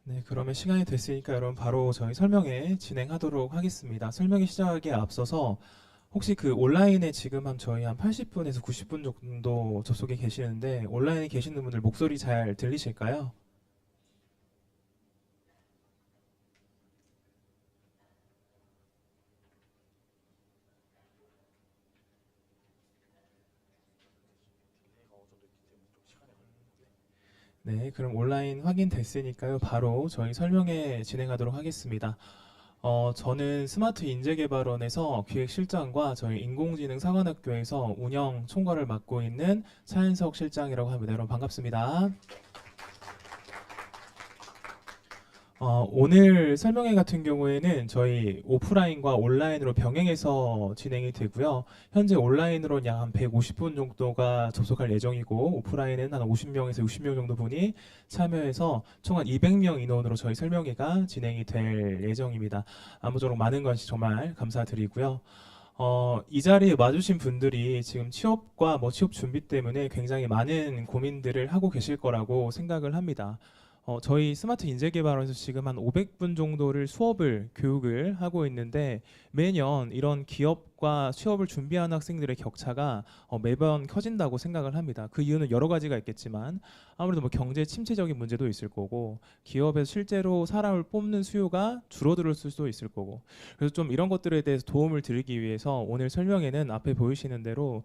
네, 그러면 시간이 됐으니까 여러분 바로 저희 설명회 진행하도록 하겠습니다. 설명회 시작하기에 앞서서 혹시 그 온라인에 지금 저희 한 80분에서 90분 정도 접속해 계시는데 온라인에 계시는 분들 목소리 잘 들리실까요? 네, 그럼 온라인 확인됐으니까요. 바로 저희 설명회 진행하도록 하겠습니다. 저는 스마트 인재개발원에서 기획실장과 저희 인공지능 사관학교에서 운영 총괄을 맡고 있는 차현석 실장이라고 합니다. 여러분 반갑습니다. 오늘 설명회 같은 경우에는 저희 오프라인과 온라인으로 병행해서 진행이 되고요. 현재 온라인으로는 약 한 150분 정도가 접속할 예정이고 오프라인은 한 50명에서 60명 정도 분이 참여해서 총 한 200명 인원으로 저희 설명회가 진행이 될 예정입니다. 아무쪼록 많은 관심 정말 감사드리고요. 이 자리에 와주신 분들이 지금 취업과 취업 준비 때문에 굉장히 많은 고민들을 하고 계실 거라고 생각을 합니다. 저희 스마트 인재개발원에서 지금 한 500분 정도를 수업을 교육을 하고 있는데 매년 이런 기업과 취업을 준비하는 학생들의 격차가 매번 커진다고 생각을 합니다. 그 이유는 여러 가지가 있겠지만 아무래도 경제 침체적인 문제도 있을 거고 기업에서 실제로 사람을 뽑는 수요가 줄어들 수도 있을 거고 그래서 좀 이런 것들에 대해서 도움을 드리기 위해서 오늘 설명회는 앞에 보이시는 대로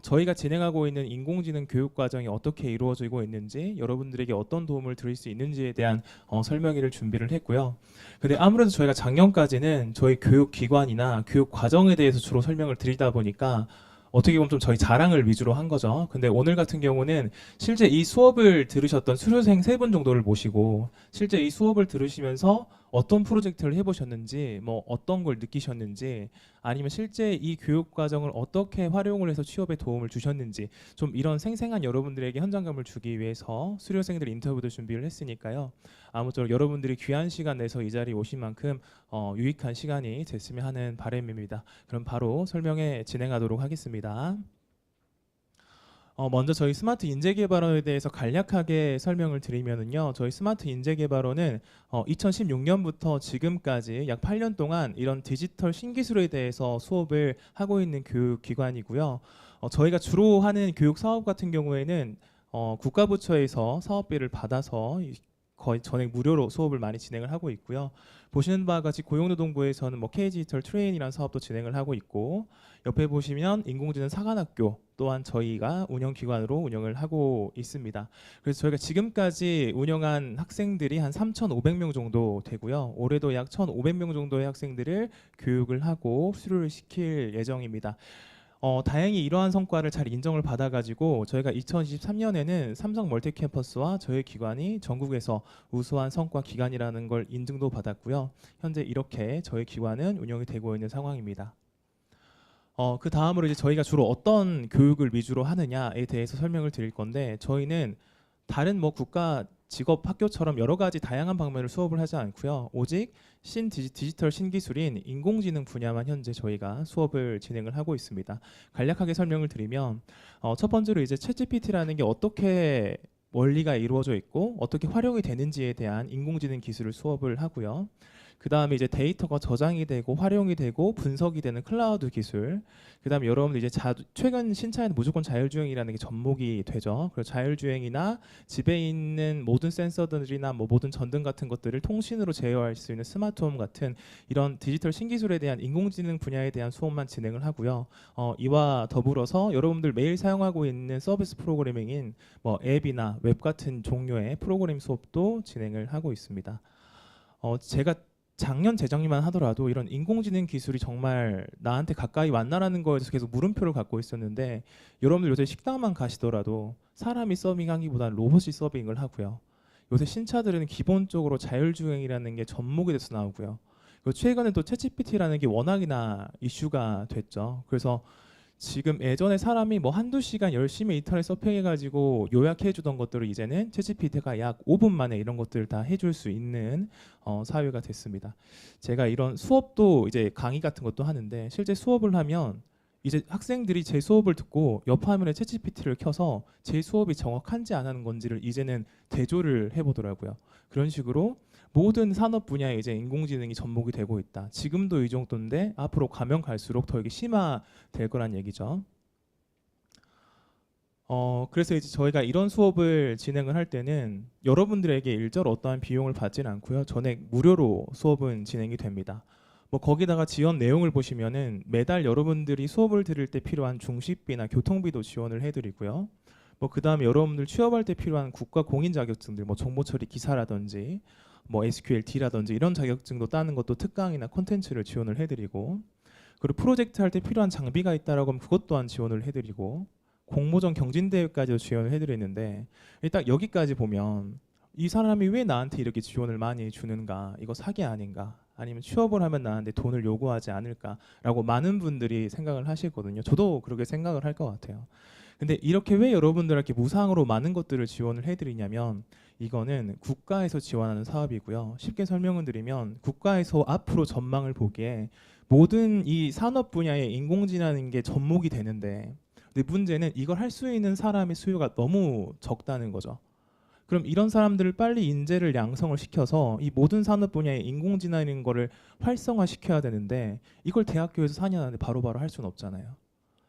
저희가 진행하고 있는 인공지능 교육 과정이 어떻게 이루어지고 있는지 여러분들에게 어떤 도움을 드릴 수 있는지에 대한 설명회를 준비를 했고요. 근데 아무래도 저희가 작년까지는 저희 교육 기관이나 교육 과정에 대해서 주로 설명을 드리다 보니까 어떻게 보면 좀 저희 자랑을 위주로 한 거죠. 근데 오늘 같은 경우는 실제 이 수업을 들으셨던 수료생 3분 정도를 모시고 실제 이 수업을 들으시면서 어떤 프로젝트를 해보셨는지, 어떤 걸 느끼셨는지, 아니면 실제 이 교육 과정을 어떻게 활용을 해서 취업에 도움을 주셨는지, 좀 이런 생생한 여러분들에게 현장감을 주기 위해서 수료생들 인터뷰도 준비를 했으니까요. 아무쪼록 여러분들이 귀한 시간 내서 이 자리에 오신 만큼 유익한 시간이 됐으면 하는 바람입니다. 그럼 바로 설명회 진행하도록 하겠습니다. 먼저 저희 스마트 인재개발원에 대해서 간략하게 설명을 드리면은요, 저희 스마트 인재개발원은 2016년부터 지금까지 약 8년 동안 이런 디지털 신기술에 대해서 수업을 하고 있는 교육기관이고요. 저희가 주로 하는 교육 사업 같은 경우에는 국가부처에서 사업비를 받아서 거의 전액 무료로 수업을 많이 진행을 하고 있고요. 보시는 바와 같이 고용노동부에서는 K디지털 트레인이라는 사업도 진행을 하고 있고 옆에 보시면 인공지능 사관학교 또한 저희가 운영기관으로 운영을 하고 있습니다. 그래서 저희가 지금까지 운영한 학생들이 한 3,500명 정도 되고요. 올해도 약 1,500명 정도의 학생들을 교육을 하고 수료를 시킬 예정입니다. 다행히 이러한 성과를 잘 인정을 받아가지고 저희가 2023년에는 삼성 멀티캠퍼스와 저희 기관이 전국에서 우수한 성과 기관이라는 걸 인증도 받았고요. 현재 이렇게 저희 기관은 운영이 되고 있는 상황입니다. 그 다음으로 이제 저희가 주로 어떤 교육을 위주로 하느냐에 대해서 설명을 드릴 건데 저희는 다른 국가 직업 학교처럼 여러 가지 다양한 방면을 수업을 하지 않고요. 오직 디지털 신기술인 인공지능 분야만 현재 저희가 수업을 진행을 하고 있습니다. 간략하게 설명을 드리면 첫 번째로 이제 챗GPT라는 게 어떻게 원리가 이루어져 있고 어떻게 활용이 되는지에 대한 인공지능 기술을 수업을 하고요. 그 다음에 이제 데이터가 저장이 되고 활용이 되고 분석이 되는 클라우드 기술. 그 다음에 여러분들 이제 최근 신차에는 무조건 자율주행이라는 게 접목이 되죠. 그래서 자율주행이나 집에 있는 모든 센서들이나 모든 전등 같은 것들을 통신으로 제어할 수 있는 스마트홈 같은 이런 디지털 신기술에 대한 인공지능 분야에 대한 수업만 진행을 하고요. 이와 더불어서 여러분들 매일 사용하고 있는 서비스 프로그래밍인 앱이나 웹 같은 종류의 프로그램 수업도 진행을 하고 있습니다. 제가 작년 재작년만 하더라도 이런 인공지능 기술이 정말 나한테 가까이 왔나라는 거에 대해서 계속 물음표를 갖고 있었는데 여러분들 요새 식당만 가시더라도 사람이 서빙하기보다는 로봇이 서빙을 하고요. 요새 신차들은 기본적으로 자율주행이라는 게 접목이 돼서 나오고요. 그리고 최근에 또 챗GPT라는 게 워낙이나 이슈가 됐죠. 그래서 지금 예전에 사람이 한두 시간 열심히 인터넷 서핑해가지고 요약해주던 것들을 이제는 챗GPT가 약 5분 만에 이런 것들을 다 해줄 수 있는 사회가 됐습니다. 제가 이런 수업도 이제 강의 같은 것도 하는데 실제 수업을 하면 이제 학생들이 제 수업을 듣고 옆 화면에 챗GPT를 켜서 제 수업이 정확한지 안 하는 건지를 이제는 대조를 해보더라고요. 그런 식으로 모든 산업 분야에 이제 인공지능이 접목이 되고 있다. 지금도 이 정도인데 앞으로 가면 갈수록 더 이게 심화될 거란 얘기죠. 그래서 이제 저희가 이런 수업을 진행을 할 때는 여러분들에게 일절 어떠한 비용을 받지는 않고요. 전액 무료로 수업은 진행이 됩니다. 뭐 거기다가 지원 내용을 보시면은 매달 여러분들이 수업을 들을 때 필요한 중식비나 교통비도 지원을 해드리고요. 뭐 그다음에 여러분들 취업할 때 필요한 국가 공인 자격증들, 뭐 정보처리 기사라든지, 뭐 SQL-D라든지 이런 자격증도 따는 것도 특강이나 콘텐츠를 지원을 해드리고, 그리고 프로젝트 할 때 필요한 장비가 있다라고 하면 그것 또한 지원을 해드리고, 공모전 경진대회까지도 지원을 해드리는데 일단 여기까지 보면 이 사람이 왜 나한테 이렇게 지원을 많이 주는가, 이거 사기 아닌가, 아니면 취업을 하면 나한테 돈을 요구하지 않을까라고 많은 분들이 생각을 하시거든요. 저도 그렇게 생각을 할 것 같아요. 근데 이렇게 왜 여러분들에게 무상으로 많은 것들을 지원을 해드리냐면 이거는 국가에서 지원하는 사업이고요. 쉽게 설명을 드리면 국가에서 앞으로 전망을 보기에 모든 이 산업 분야에 인공지능이라는 게 접목이 되는데, 근데 문제는 이걸 할 수 있는 사람의 수요가 너무 적다는 거죠. 그럼 이런 사람들을 빨리 인재를 양성을 시켜서 이 모든 산업 분야에 인공지능인 거를 활성화시켜야 되는데 이걸 대학교에서 4년 안에 바로바로 할 수는 없잖아요.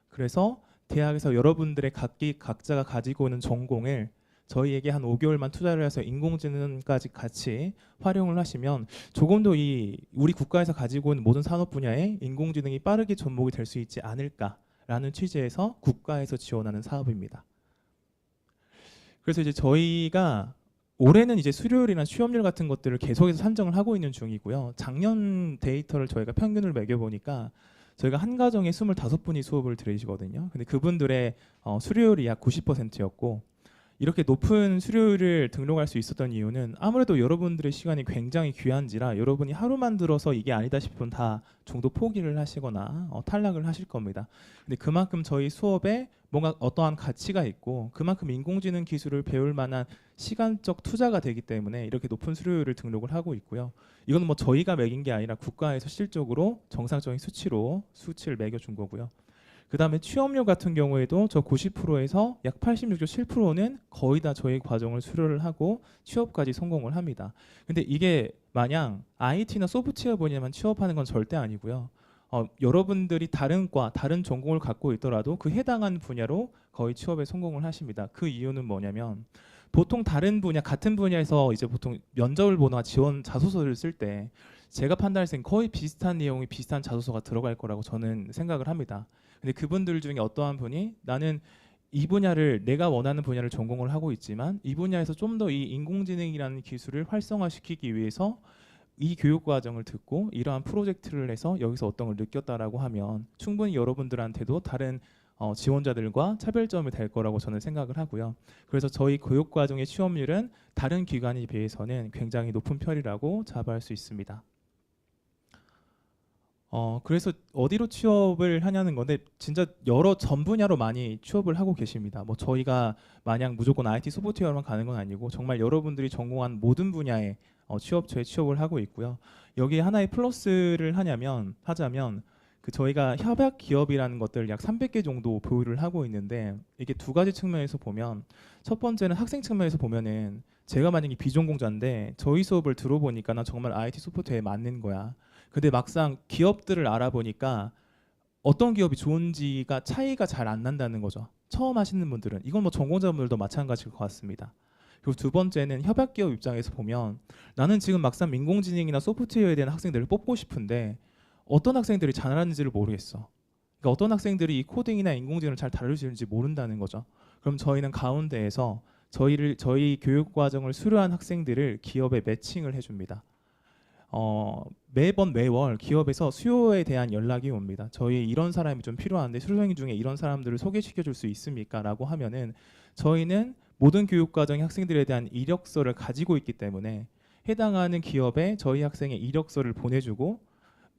그래서 대학에서 여러분들의 각자가 가지고 있는 전공을 저희에게 한 5개월만 투자를 해서 인공지능까지 같이 활용을 하시면 조금 더 이 우리 국가에서 가지고 있는 모든 산업 분야에 인공지능이 빠르게 접목이 될 수 있지 않을까라는 취지에서 국가에서 지원하는 사업입니다. 그래서 이제 저희가 올해는 이제 수료율이나 취업률 같은 것들을 계속해서 산정을 하고 있는 중이고요. 작년 데이터를 저희가 평균을 매겨보니까 저희가 한 가정에 25분이 수업을 들으시거든요. 근데 그분들의 수료율이 약 90%였고, 이렇게 높은 수료율을 등록할 수 있었던 이유는 아무래도 여러분들의 시간이 굉장히 귀한지라 여러분이 하루만 들어서 이게 아니다 싶으면 다 중도 포기를 하시거나 탈락을 하실 겁니다. 근데 그만큼 저희 수업에 뭔가 어떠한 가치가 있고 그만큼 인공지능 기술을 배울 만한 시간적 투자가 되기 때문에 이렇게 높은 수료율을 등록을 하고 있고요. 이건 뭐 저희가 매긴 게 아니라 국가에서 실적으로 정상적인 수치를 매겨준 거고요. 그 다음에 취업률 같은 경우에도 저 90%에서 약 86.7%는 거의 다 저희 과정을 수료를 하고 취업까지 성공을 합니다. 근데 이게 마냥 IT나 소프트웨어 분야만 취업하는 건 절대 아니고요. 여러분들이 다른 과, 다른 전공을 갖고 있더라도 그 해당하는 분야로 거의 취업에 성공을 하십니다. 그 이유는 뭐냐면 보통 다른 분야, 같은 분야에서 이제 보통 면접을 보거나 지원 자소서를 쓸 때 제가 판단했을 땐 거의 비슷한 내용이 비슷한 자소서가 들어갈 거라고 저는 생각을 합니다. 근데 그분들 중에 어떠한 분이 나는 이 분야를 내가 원하는 분야를 전공을 하고 있지만 이 분야에서 좀 더 이 인공지능이라는 기술을 활성화시키기 위해서 이 교육 과정을 듣고 이러한 프로젝트를 해서 여기서 어떤 걸 느꼈다라고 하면 충분히 여러분들한테도 다른 지원자들과 차별점이 될 거라고 저는 생각을 하고요. 그래서 저희 교육 과정의 취업률은 다른 기관에 비해서는 굉장히 높은 편이라고 자부할 수 있습니다. 그래서 어디로 취업을 하냐는 건데 진짜 여러 전 분야로 많이 취업을 하고 계십니다. 뭐 저희가 마냥 무조건 IT 소프트웨어만 가는 건 아니고 정말 여러분들이 전공한 모든 분야에 취업처에 취업을 하고 있고요. 여기에 하나의 플러스를 하자면 그 저희가 협약 기업이라는 것들 약 300개 정도 보유를 하고 있는데 이게 두 가지 측면에서 보면 첫 번째는 학생 측면에서 보면은 제가 만약에 비전공자인데 저희 수업을 들어보니까 나 정말 IT 소프트웨어에 맞는 거야. 근데 막상 기업들을 알아보니까 어떤 기업이 좋은지가 차이가 잘 안 난다는 거죠. 처음 하시는 분들은 이건 뭐 전공자분들도 마찬가지일 것 같습니다. 그리고 두 번째는 협약 기업 입장에서 보면 나는 지금 막상 인공지능이나 소프트웨어에 대한 학생들을 뽑고 싶은데 어떤 학생들이 잘하는지를 모르겠어. 그러니까 어떤 학생들이 이 코딩이나 인공지능을 잘 다룰 수 있는지 모른다는 거죠. 그럼 저희는 가운데에서 저희 교육 과정을 수료한 학생들을 기업에 매칭을 해줍니다. 매월 기업에서 수요에 대한 연락이 옵니다. 저희 이런 사람이 좀 필요한데 수료생 중에 이런 사람들을 소개시켜 줄 수 있습니까? 라고 하면은 저희는 모든 교육과정 학생들에 대한 이력서를 가지고 있기 때문에 해당하는 기업에 저희 학생의 이력서를 보내주고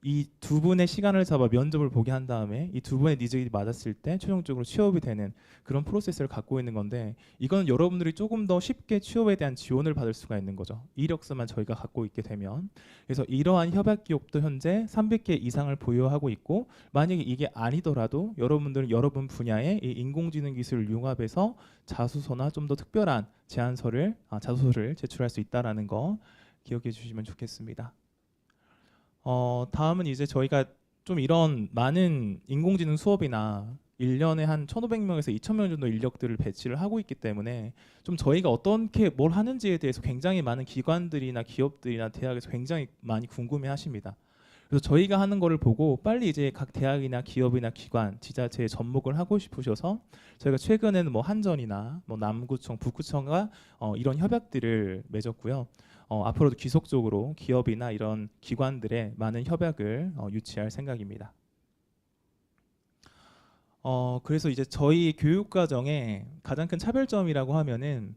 이 두 분의 시간을 잡아 면접을 보게 한 다음에 이 두 분의 니즈가 맞았을 때 최종적으로 취업이 되는 그런 프로세스를 갖고 있는 건데, 이건 여러분들이 조금 더 쉽게 취업에 대한 지원을 받을 수가 있는 거죠. 이력서만 저희가 갖고 있게 되면. 그래서 이러한 협약 기업도 현재 300개 이상을 보유하고 있고, 만약에 이게 아니더라도 여러분들은 여러분 분야의 이 인공지능 기술을 융합해서 자소서나 좀 더 특별한 자소서를 제출할 수 있다라는 거 기억해 주시면 좋겠습니다. 다음은 이제 저희가 좀 이런 많은 인공지능 수업이나 1년에 한 1,500명에서 2,000명 정도 인력들을 배치를 하고 있기 때문에 좀 저희가 어떻게 뭘 하는지에 대해서 굉장히 많은 기관들이나 기업들이나 대학에서 굉장히 많이 궁금해 하십니다. 그래서 저희가 하는 거를 보고 빨리 이제 각 대학이나 기업이나 기관, 지자체에 접목을 하고 싶으셔서 저희가 최근에는 뭐 한전이나 뭐 남구청, 북구청과 이런 협약들을 맺었고요. 앞으로도 지속적으로 기업이나 이런 기관들의 많은 협약을 유치할 생각입니다. 그래서 이제 저희 교육 과정의 가장 큰 차별점이라고 하면은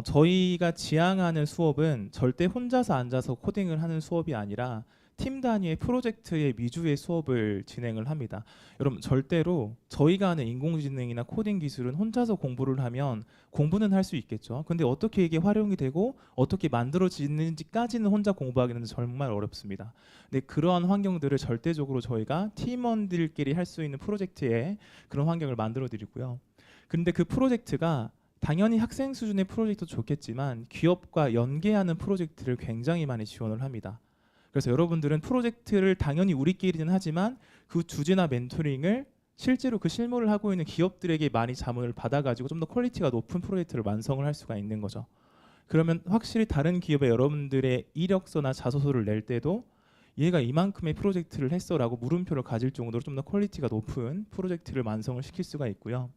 저희가 지향하는 수업은 절대 혼자서 앉아서 코딩을 하는 수업이 아니라 팀 단위의 프로젝트의 위주의 수업을 진행을 합니다. 여러분, 절대로 저희가 하는 인공지능이나 코딩 기술은 혼자서 공부를 하면 공부는 할 수 있겠죠. 근데 어떻게 이게 활용이 되고 어떻게 만들어지는지까지는 혼자 공부하기는 정말 어렵습니다. 근데 그러한 환경들을 절대적으로 저희가 팀원들끼리 할 수 있는 프로젝트에 그런 환경을 만들어 드리고요. 근데 그 프로젝트가 당연히 학생 수준의 프로젝트도 좋겠지만 기업과 연계하는 프로젝트를 굉장히 많이 지원을 합니다. 그래서 여러분들은 프로젝트를 당연히 우리끼리는 하지만 그 주제나 멘토링을 실제로 그 실무를 하고 있는 기업들에게 많이 자문을 받아가지고 좀 더 퀄리티가 높은 프로젝트를 완성을 할 수가 있는 거죠. 그러면 확실히 다른 기업에 여러분들의 이력서나 자소서를 낼 때도 얘가 이만큼의 프로젝트를 했어라고 물음표를 가질 정도로 좀 더 퀄리티가 높은 프로젝트를 완성을 시킬 수가 있고요.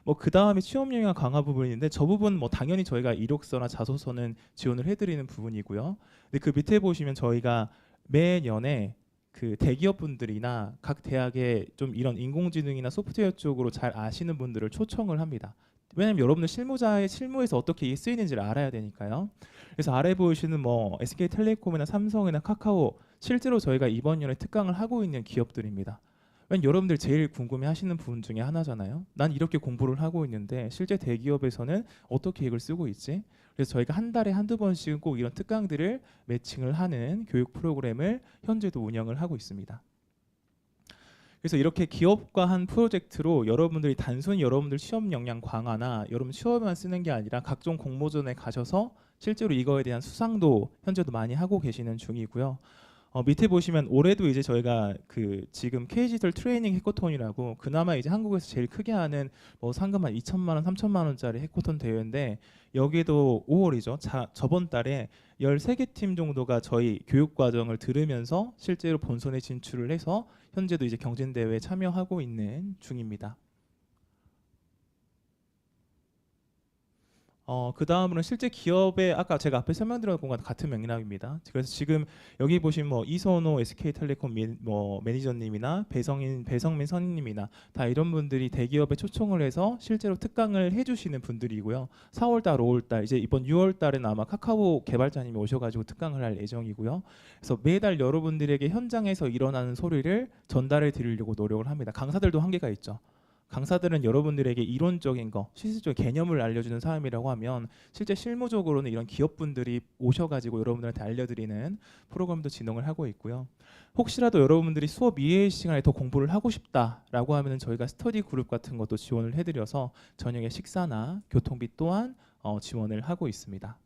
뭐 그 다음에 취업 영향 강화 부분인데, 저 부분 뭐 당연히 저희가 이력서나 자소서는 지원을 해드리는 부분이고요. 근데 그 밑에 보시면 저희가 매년에 그 대기업 분들이나 각 대학에 좀 이런 인공지능이나 소프트웨어 쪽으로 잘 아시는 분들을 초청을 합니다. 왜냐면 여러분들 실무에서 어떻게 이게 쓰이는지를 알아야 되니까요. 그래서 아래 보이시는 뭐 SK텔레콤이나 삼성이나 카카오, 실제로 저희가 이번 년에 특강을 하고 있는 기업들입니다. 왜냐면 여러분들 제일 궁금해하시는 부분 중에 하나잖아요. 난 이렇게 공부를 하고 있는데 실제 대기업에서는 어떻게 이걸 쓰고 있지? 그래서 저희가 한 달에 한두 번씩은 꼭 이런 특강들을 매칭을 하는 교육 프로그램을 현재도 운영을 하고 있습니다. 그래서 이렇게 기업과 한 프로젝트로 여러분들이 단순히 여러분들 시험 역량 강화나 여러분 시험에만 쓰는 게 아니라 각종 공모전에 가셔서 실제로 이거에 대한 수상도 현재도 많이 하고 계시는 중이고요. 밑에 보시면 올해도 이제 저희가 그 지금 K디지털 트레이닝 해커톤이라고 그나마 이제 한국에서 제일 크게 하는 뭐 상금 한 2천만 원, 3천만 원짜리 해커톤 대회인데, 여기에도 5월이죠. 저번 달에 13개 팀 정도가 저희 교육 과정을 들으면서 실제로 본선에 진출을 해서 현재도 이제 경진 대회에 참여하고 있는 중입니다. 그 다음으로는 실제 기업의 아까 제가 앞에 설명드렸던 것과 같은 맥락입니다. 그래서 지금 여기 보시면 뭐 이선호 SK텔레콤 뭐 매니저님이나 배성민 선임님이나 다 이런 분들이 대기업에 초청을 해서 실제로 특강을 해주시는 분들이고요. 4월달, 5월달 이제 이번 6월달에는 아마 카카오 개발자님이 오셔가지고 특강을 할 예정이고요. 그래서 매달 여러분들에게 현장에서 일어나는 소리를 전달해 드리려고 노력을 합니다. 강사들도 한계가 있죠. 강사들은 여러분들에게 이론적인 거, 실질적인 개념을 알려주는 사람이라고 하면 실제 실무적으로는 이런 기업분들이 오셔가지고 여러분들한테 알려드리는 프로그램도 진행을 하고 있고요. 혹시라도 여러분들이 수업 이외의 시간에 더 공부를 하고 싶다라고 하면 저희가 스터디 그룹 같은 것도 지원을 해드려서 저녁에 식사나 교통비 또한 지원을 하고 있습니다.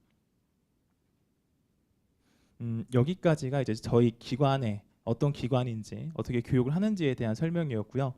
여기까지가 이제 저희 기관의 어떤 기관인지 어떻게 교육을 하는지에 대한 설명이었고요.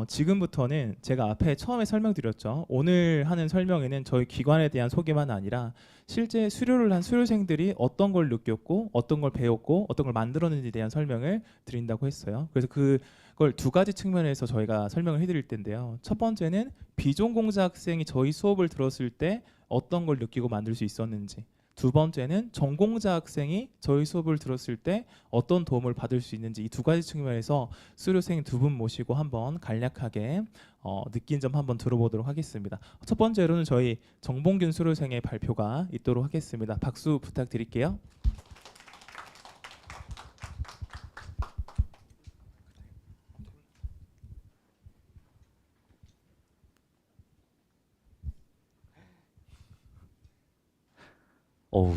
지금부터는 제가 앞에 처음에 설명드렸죠. 오늘 하는 설명에는 저희 기관에 대한 소개만 아니라 실제 수료를 한 수료생들이 어떤 걸 느꼈고 어떤 걸 배웠고 어떤 걸 만들었는지에 대한 설명을 드린다고 했어요. 그래서 그걸 두 가지 측면에서 저희가 설명을 해드릴 텐데요. 첫 번째는 비전공자 학생이 저희 수업을 들었을 때 어떤 걸 느끼고 만들 수 있었는지, 두 번째는 전공자 학생이 저희 수업을 들었을 때 어떤 도움을 받을 수 있는지, 이 두 가지 측면에서 수료생 두 분 모시고 한번 간략하게 느낀 점 한번 들어보도록 하겠습니다. 첫 번째로는 저희 정봉균 수료생의 발표가 있도록 하겠습니다. 박수 부탁드릴게요.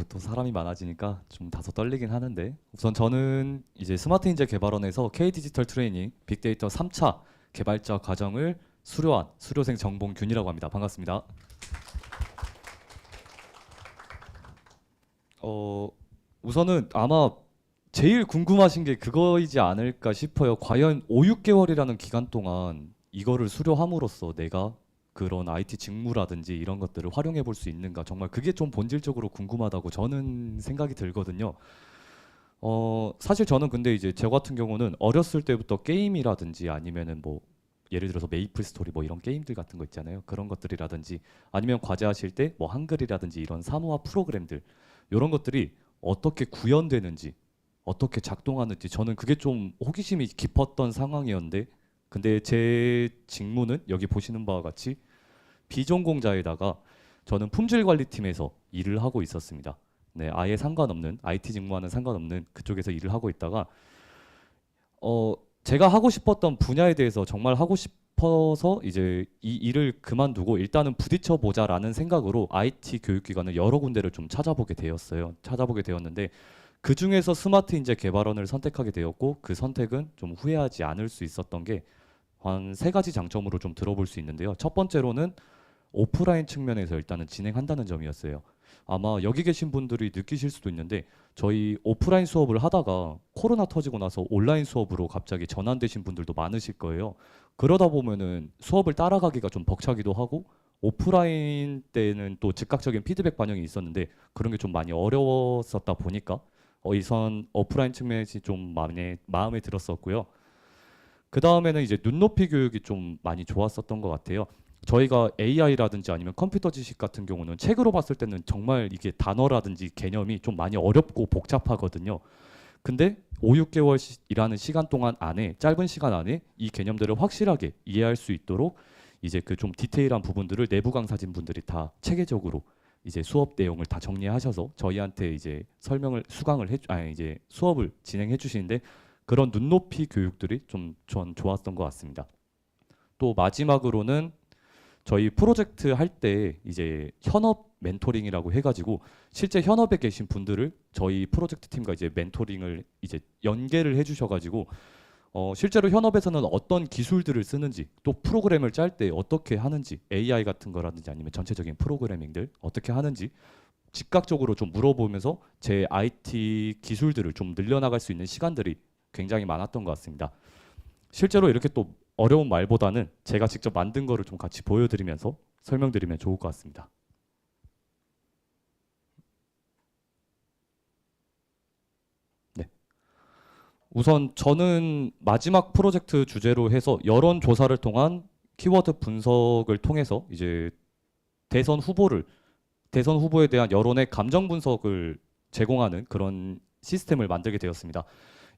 또 사람이 많아지니까 좀 다소 떨리긴 하는데 우선 저는 이제 스마트 인재 개발원에서 K 디지털 트레이닝 빅데이터 3차 개발자 과정을 수료한 수료생 정봉균이라고 합니다. 반갑습니다. 어, 우선은 아마 제일 궁금하신 게 그거이지 않을까 싶어요. 과연 5, 6개월이라는 기간 동안 이거를 수료함으로써 내가 그런 IT 직무라든지 이런 것들을 활용해 볼 수 있는가 정말 그게 좀 본질적으로 궁금하다고 저는 생각이 들거든요. 사실 저는 근데 이제 저 같은 경우는 어렸을 때부터 게임이라든지 아니면은 뭐 예를 들어서 메이플 스토리 뭐 이런 게임들 같은 거 있잖아요. 그런 것들이라든지 아니면 과제하실 때 뭐 한글이라든지 이런 사무화 프로그램들 이런 것들이 어떻게 구현되는지 어떻게 작동하는지 저는 그게 좀 호기심이 깊었던 상황이었는데 근데 제 직무는 여기 보시는 바와 같이 비전공자에다가 저는 품질관리팀에서 일을 하고 있었습니다. 네, 아예 상관없는 IT 직무와는 상관없는 그쪽에서 일을 하고 있다가 제가 하고 싶었던 분야에 대해서 정말 하고 싶어서 이제 이 일을 그만두고 일단은 부딪혀 보자라는 생각으로 IT 교육기관을 여러 군데를 좀 찾아보게 되었어요. 찾아보게 되었는데 그 중에서 스마트 인재 개발원을 선택하게 되었고 그 선택은 좀 후회하지 않을 수 있었던 게 한 세 가지 장점으로 좀 들어볼 수 있는데요. 첫 번째로는 오프라인 측면에서 일단은 진행한다는 점이었어요. 아마 여기 계신 분들이 느끼실 수도 있는데 저희 오프라인 수업을 하다가 코로나 터지고 나서 온라인 수업으로 갑자기 전환되신 분들도 많으실 거예요. 그러다 보면은 수업을 따라가기가 좀 벅차기도 하고 오프라인 때는 또 즉각적인 피드백 반영이 있었는데 그런 게 좀 많이 어려웠었다 보니까 이선 오프라인 측면이 좀 마음에 들었었고요. 그 다음에는 이제 눈높이 교육이 좀 많이 좋았었던 것 같아요. 저희가 AI라든지 아니면 컴퓨터 지식 같은 경우는 책으로 봤을 때는 정말 이게 단어라든지 개념이 좀 많이 어렵고 복잡하거든요. 근데 5, 6개월이라는 시간 동안 안에 짧은 시간 안에 이 개념들을 확실하게 이해할 수 있도록 이제 그 좀 디테일한 부분들을 내부 강사진 분들이 다 체계적으로 이제 수업 내용을 다 정리하셔서 저희한테 이제 설명을 수강을 이제 수업을 진행해 주시는데 그런 눈높이 교육들이 좀 전 좋았던 것 같습니다. 또 마지막으로는 저희 프로젝트 할 때 이제 현업 멘토링이라고 해가지고 실제 현업에 계신 분들을 저희 프로젝트 팀과 이제 멘토링을 이제 연계를 해주셔가지고 실제로 현업에서는 어떤 기술들을 쓰는지 또 프로그램을 짤 때 어떻게 하는지 AI 같은 거라든지 아니면 전체적인 프로그래밍들 어떻게 하는지 즉각적으로 좀 물어보면서 제 IT 기술들을 좀 늘려나갈 수 있는 시간들이 굉장히 많았던 것 같습니다. 실제로 이렇게 또 어려운 말보다는 제가 직접 만든 거를 좀 같이 보여드리면서 설명드리면 좋을 것 같습니다. 네. 우선 저는 마지막 프로젝트 주제로 해서 여론 조사를 통한 키워드 분석을 통해서 이제 대선 후보를 대선 후보에 대한 여론의 감정 분석을 제공하는 그런 시스템을 만들게 되었습니다.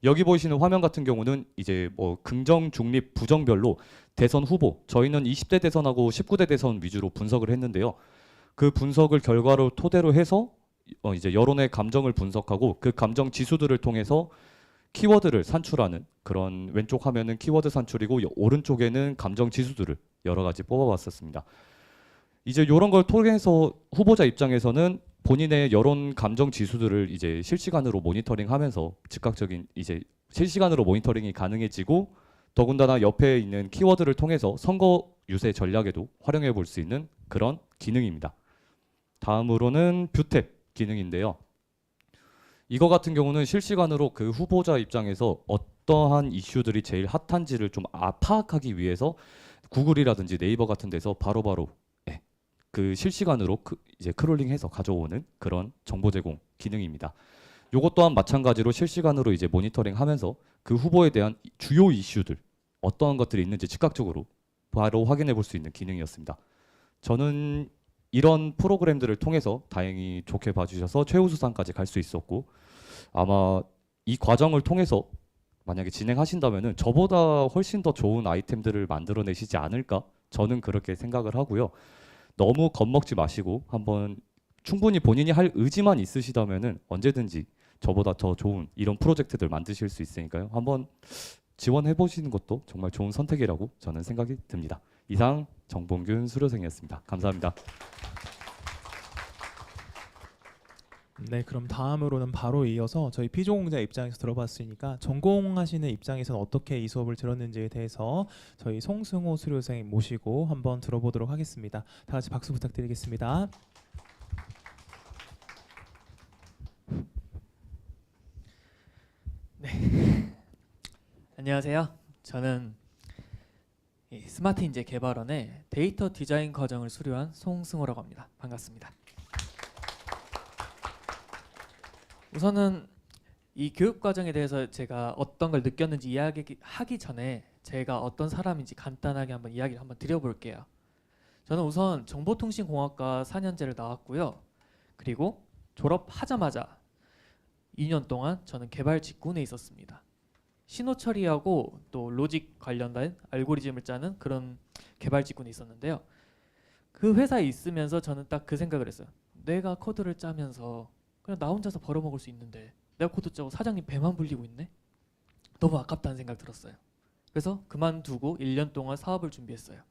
여기 보이시는 화면 같은 경우는 이제 뭐 긍정, 중립, 부정별로 대선 후보, 저희는 20대 대선하고 19대 대선 위주로 분석을 했는데요. 그 분석을 결과로 토대로 해서 이제 여론의 감정을 분석하고 그 감정 지수들을 통해서 키워드를 산출하는 그런 왼쪽 화면은 키워드 산출이고 오른쪽에는 감정 지수들을 여러 가지 뽑아봤었습니다. 이제 이런 걸 통해서 후보자 입장에서는 본인의 여론 감정 지수들을 이제 실시간으로 모니터링하면서 즉각적인 이제 실시간으로 모니터링이 가능해지고 더군다나 옆에 있는 키워드를 통해서 선거 유세 전략에도 활용해 볼 수 있는 그런 기능입니다. 다음으로는 뷰탭 기능인데요. 이거 같은 경우는 실시간으로 그 후보자 입장에서 어떠한 이슈들이 제일 핫한지를 좀 파악하기 위해서 구글이라든지 네이버 같은 데서 바로바로 그 실시간으로 이제 크롤링해서 가져오는 그런 정보 제공 기능입니다. 요것 또한 마찬가지로 실시간으로 이제 모니터링하면서 그 후보에 대한 주요 이슈들 어떠한 것들이 있는지 즉각적으로 바로 확인해 볼 수 있는 기능이었습니다. 저는 이런 프로그램들을 통해서 다행히 좋게 봐주셔서 최우수상까지 갈 수 있었고 아마 이 과정을 통해서 만약에 진행하신다면은 저보다 훨씬 더 좋은 아이템들을 만들어내시지 않을까 저는 그렇게 생각을 하고요. 너무 겁먹지 마시고 한번 충분히 본인이 할 의지만 있으시다면은 언제든지 저보다 더 좋은 이런 프로젝트들 만드실 수 있으니까요. 한번 지원해 보시는 것도 정말 좋은 선택이라고 저는 생각이 듭니다. 이상 정봉균 수료생이었습니다. 감사합니다. 네, 그럼 다음으로는 바로 이어서 저희 피조공자 입장에서 들어봤으니까 전공하시는 입장에서는 어떻게 이 수업을 들었는지에 대해서 저희 송승호 수료생 모시고 한번 들어보도록 하겠습니다. 다 같이 박수 부탁드리겠습니다. 안녕하세요. 저는 이 스마트 인재 개발원의 데이터 디자인 과정을 수료한 송승호라고 합니다. 반갑습니다. 우선은 이 교육 과정에 대해서 제가 어떤 걸 느꼈는지 이야기하기 전에 제가 어떤 사람인지 간단하게 한번 이야기를 한번 드려볼게요. 저는 우선 정보통신공학과 4년제를 나왔고요. 그리고 졸업하자마자 2년 동안 저는 개발 직군에 있었습니다. 신호 처리하고 또 로직 관련된 알고리즘을 짜는 그런 개발 직군에 있었는데요. 그 회사에 있으면서 저는 딱 그 생각을 했어요. 내가 코드를 짜면서 그냥 나 혼자서 벌어먹을 수 있는데 내가 코드 짜고 사장님 배만 불리고 있네? 너무 아깝다는 생각 들었어요. 그래서 그만두고 1년 동안 사업을 준비했어요.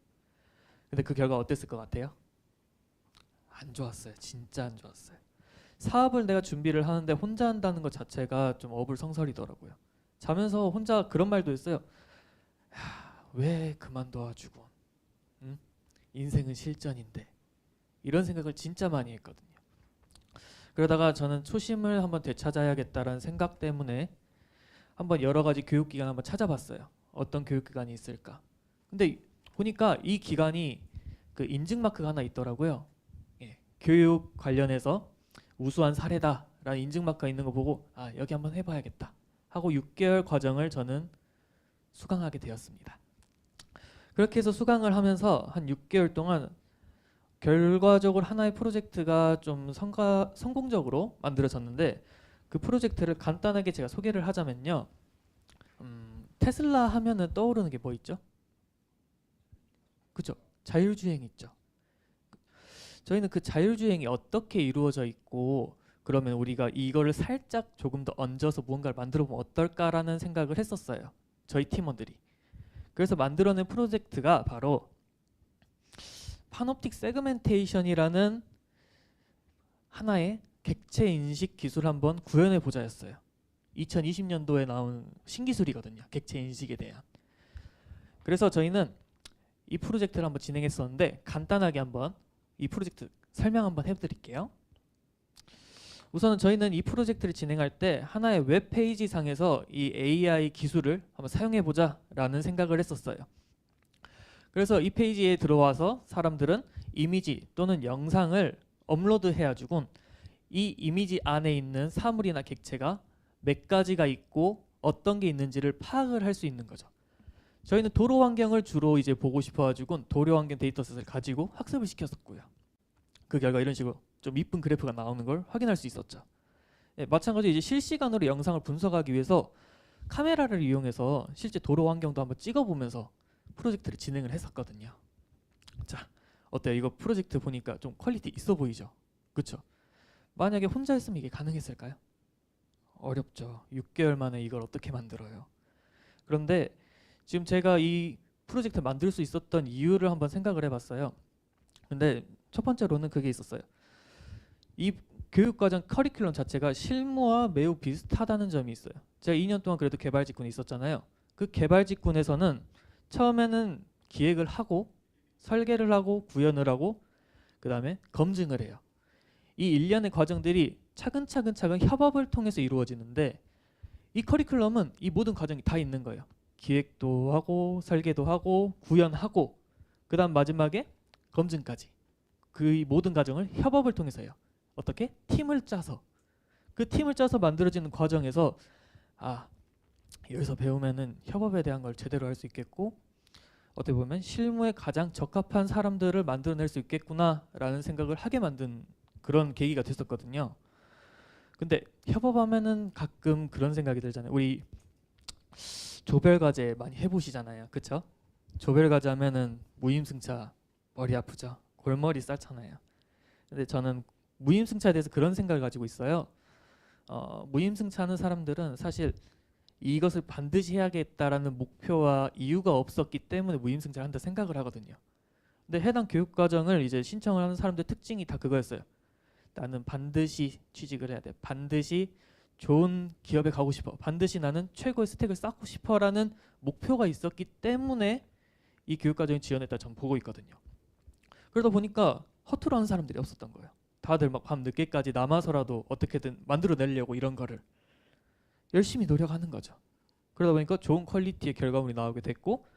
근데 그 결과 어땠을 것 같아요? 안 좋았어요. 진짜 안 좋았어요. 사업을 내가 준비를 하는데 혼자 한다는 것 자체가 좀 어불성설이더라고요. 자면서 혼자 그런 말도 했어요. 왜 그만둬가지고 응? 인생은 실전인데 이런 생각을 진짜 많이 했거든요. 그러다가 저는 초심을 한번 되찾아야겠다라는 생각 때문에 한번 여러 가지 교육기관 한번 찾아봤어요. 어떤 교육기관이 있을까. 근데 보니까 이 기관이 그 인증마크가 하나 있더라고요. 예, 교육 관련해서 우수한 사례다라는 인증마크가 있는 거 보고 아 여기 한번 해봐야겠다 하고 6개월 과정을 저는 수강하게 되었습니다. 그렇게 해서 수강을 하면서 한 6개월 동안 결과적으로 하나의 프로젝트가 좀 성공적으로 만들어졌는데 그 프로젝트를 간단하게 제가 소개를 하자면요. 테슬라 하면은 떠오르는 게 뭐 있죠? 그죠? 자율주행 있죠. 저희는 그 자율주행이 어떻게 이루어져 있고 그러면 우리가 이거를 살짝 조금 더 얹어서 무언가를 만들어 보면 어떨까라는 생각을 했었어요. 저희 팀원들이. 그래서 만들어낸 프로젝트가 바로 파놉틱 세그멘테이션이라는 하나의 객체 인식 기술을 한번 구현해 보자였어요. 2020년도에 나온 신기술이거든요. 객체 인식에 대한. 그래서 저희는 이 프로젝트를 한번 진행했었는데 간단하게 한번 이 프로젝트 설명 한번 해드릴게요. 우선은 저희는 이 프로젝트를 진행할 때 하나의 웹페이지 상에서 이 AI 기술을 한번 사용해보자라는 생각을 했었어요. 그래서 이 페이지에 들어와서 사람들은 이미지 또는 영상을 업로드해가지고 이 이미지 안에 있는 사물이나 객체가 몇 가지가 있고 어떤 게 있는지를 파악을 할 수 있는 거죠. 저희는 도로 환경을 주로 이제 보고 싶어가지고 도로 환경 데이터셋을 가지고 학습을 시켰었고요. 그 결과 이런 식으로 좀 이쁜 그래프가 나오는 걸 확인할 수 있었죠. 예, 마찬가지로 이제 실시간으로 영상을 분석하기 위해서 카메라를 이용해서 실제 도로 환경도 한번 찍어보면서 프로젝트를 진행을 했었거든요. 자, 어때요? 이거 프로젝트 보니까 좀 퀄리티 있어 보이죠? 그렇죠? 만약에 혼자 했으면 이게 가능했을까요? 어렵죠. 6개월 만에 이걸 어떻게 만들어요? 그런데 지금 제가 이 프로젝트 만들 수 있었던 이유를 한번 생각을 해봤어요. 근데 첫 번째로는 그게 있었어요. 이 교육과정 커리큘럼 자체가 실무와 매우 비슷하다는 점이 있어요. 제가 2년 동안 그래도 개발 직군에 있었잖아요. 그 개발 직군에서는 처음에는 기획을 하고 설계를 하고 구현을 하고 그 다음에 검증을 해요. 이 일련의 과정들이 차근차근 협업을 통해서 이루어지는데 이 커리큘럼은 이 모든 과정이 다 있는 거예요. 기획도 하고 설계도 하고 구현하고 그 다음 마지막에 검증까지 그 모든 과정을 협업을 통해서 해요. 어떻게? 팀을 짜서 그 팀을 짜서 만들어지는 과정에서 아 여기서 배우면은 협업에 대한 걸 제대로 할 수 있겠고 어떻게 보면 실무에 가장 적합한 사람들을 만들어낼 수 있겠구나라는 생각을 하게 만든 그런 계기가 됐었거든요. 근데 협업하면은 가끔 그런 생각이 들잖아요. 우리 조별과제 많이 해보시잖아요. 그쵸? 조별과제 하면은 무임승차 머리 아프죠? 골머리 쌌잖아요. 근데 저는 무임승차에 대해서 그런 생각을 가지고 있어요. 무임승차하는 사람들은 사실 이것을 반드시 해야겠다라는 목표와 이유가 없었기 때문에 무임승차를 한다 생각을 하거든요. 근데 해당 교육과정을 이제 신청을 하는 사람들 특징이 다 그거였어요. 나는 반드시 취직을 해야 돼. 반드시 좋은 기업에 가고 싶어. 반드시 나는 최고의 스택을 쌓고 싶어라는 목표가 있었기 때문에 이 교육과정에 지원했다 전 보고 있거든요. 그러다 보니까 허투루 하는 사람들이 없었던 거예요. 다들 막 밤 늦게까지 남아서라도 어떻게든 만들어내려고 이런 거를 열심히 노력하는 거죠. 그러다 보니까 좋은 퀄리티의 결과물이 나오게 됐고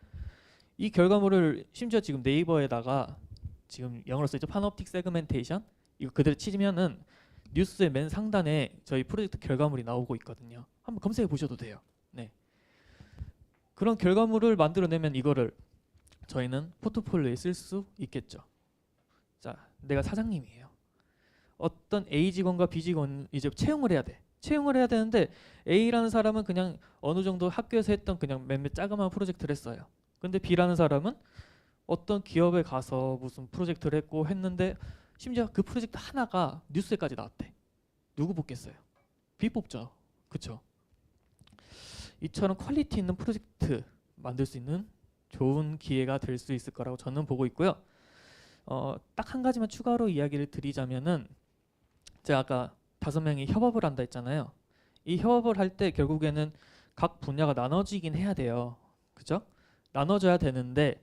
이 결과물을 심지어 지금 네이버에다가 지금 영어로 쓰이죠. 파놉틱 세그멘테이션 이거 그대로 치면은 뉴스의 맨 상단에 저희 프로젝트 결과물이 나오고 있거든요. 한번 검색해 보셔도 돼요. 네. 그런 결과물을 만들어내면 이거를 저희는 포트폴리오에 쓸 수 있겠죠. 자, 내가 사장님이에요. 어떤 A 직원과 B 직원 이제 채용을 해야 돼. 채용을 해야 되는데 A라는 사람은 그냥 어느 정도 학교에서 했던 그냥 몇몇 자그마한 프로젝트를 했어요. 근데 B라는 사람은 어떤 기업에 가서 무슨 프로젝트를 했고 했는데 심지어 그 프로젝트 하나가 뉴스에까지 나왔대. 누구 뽑겠어요? B 뽑죠. 그쵸? 이처럼 퀄리티 있는 프로젝트 만들 수 있는 좋은 기회가 될 수 있을 거라고 저는 보고 있고요. 딱 한 가지만 추가로 이야기를 드리자면은 제가 아까 5명이 협업을 한다 했잖아요. 이 협업을 할 때 결국에는 각 분야가 나눠지긴 해야 돼요. 그죠? 나눠져야 되는데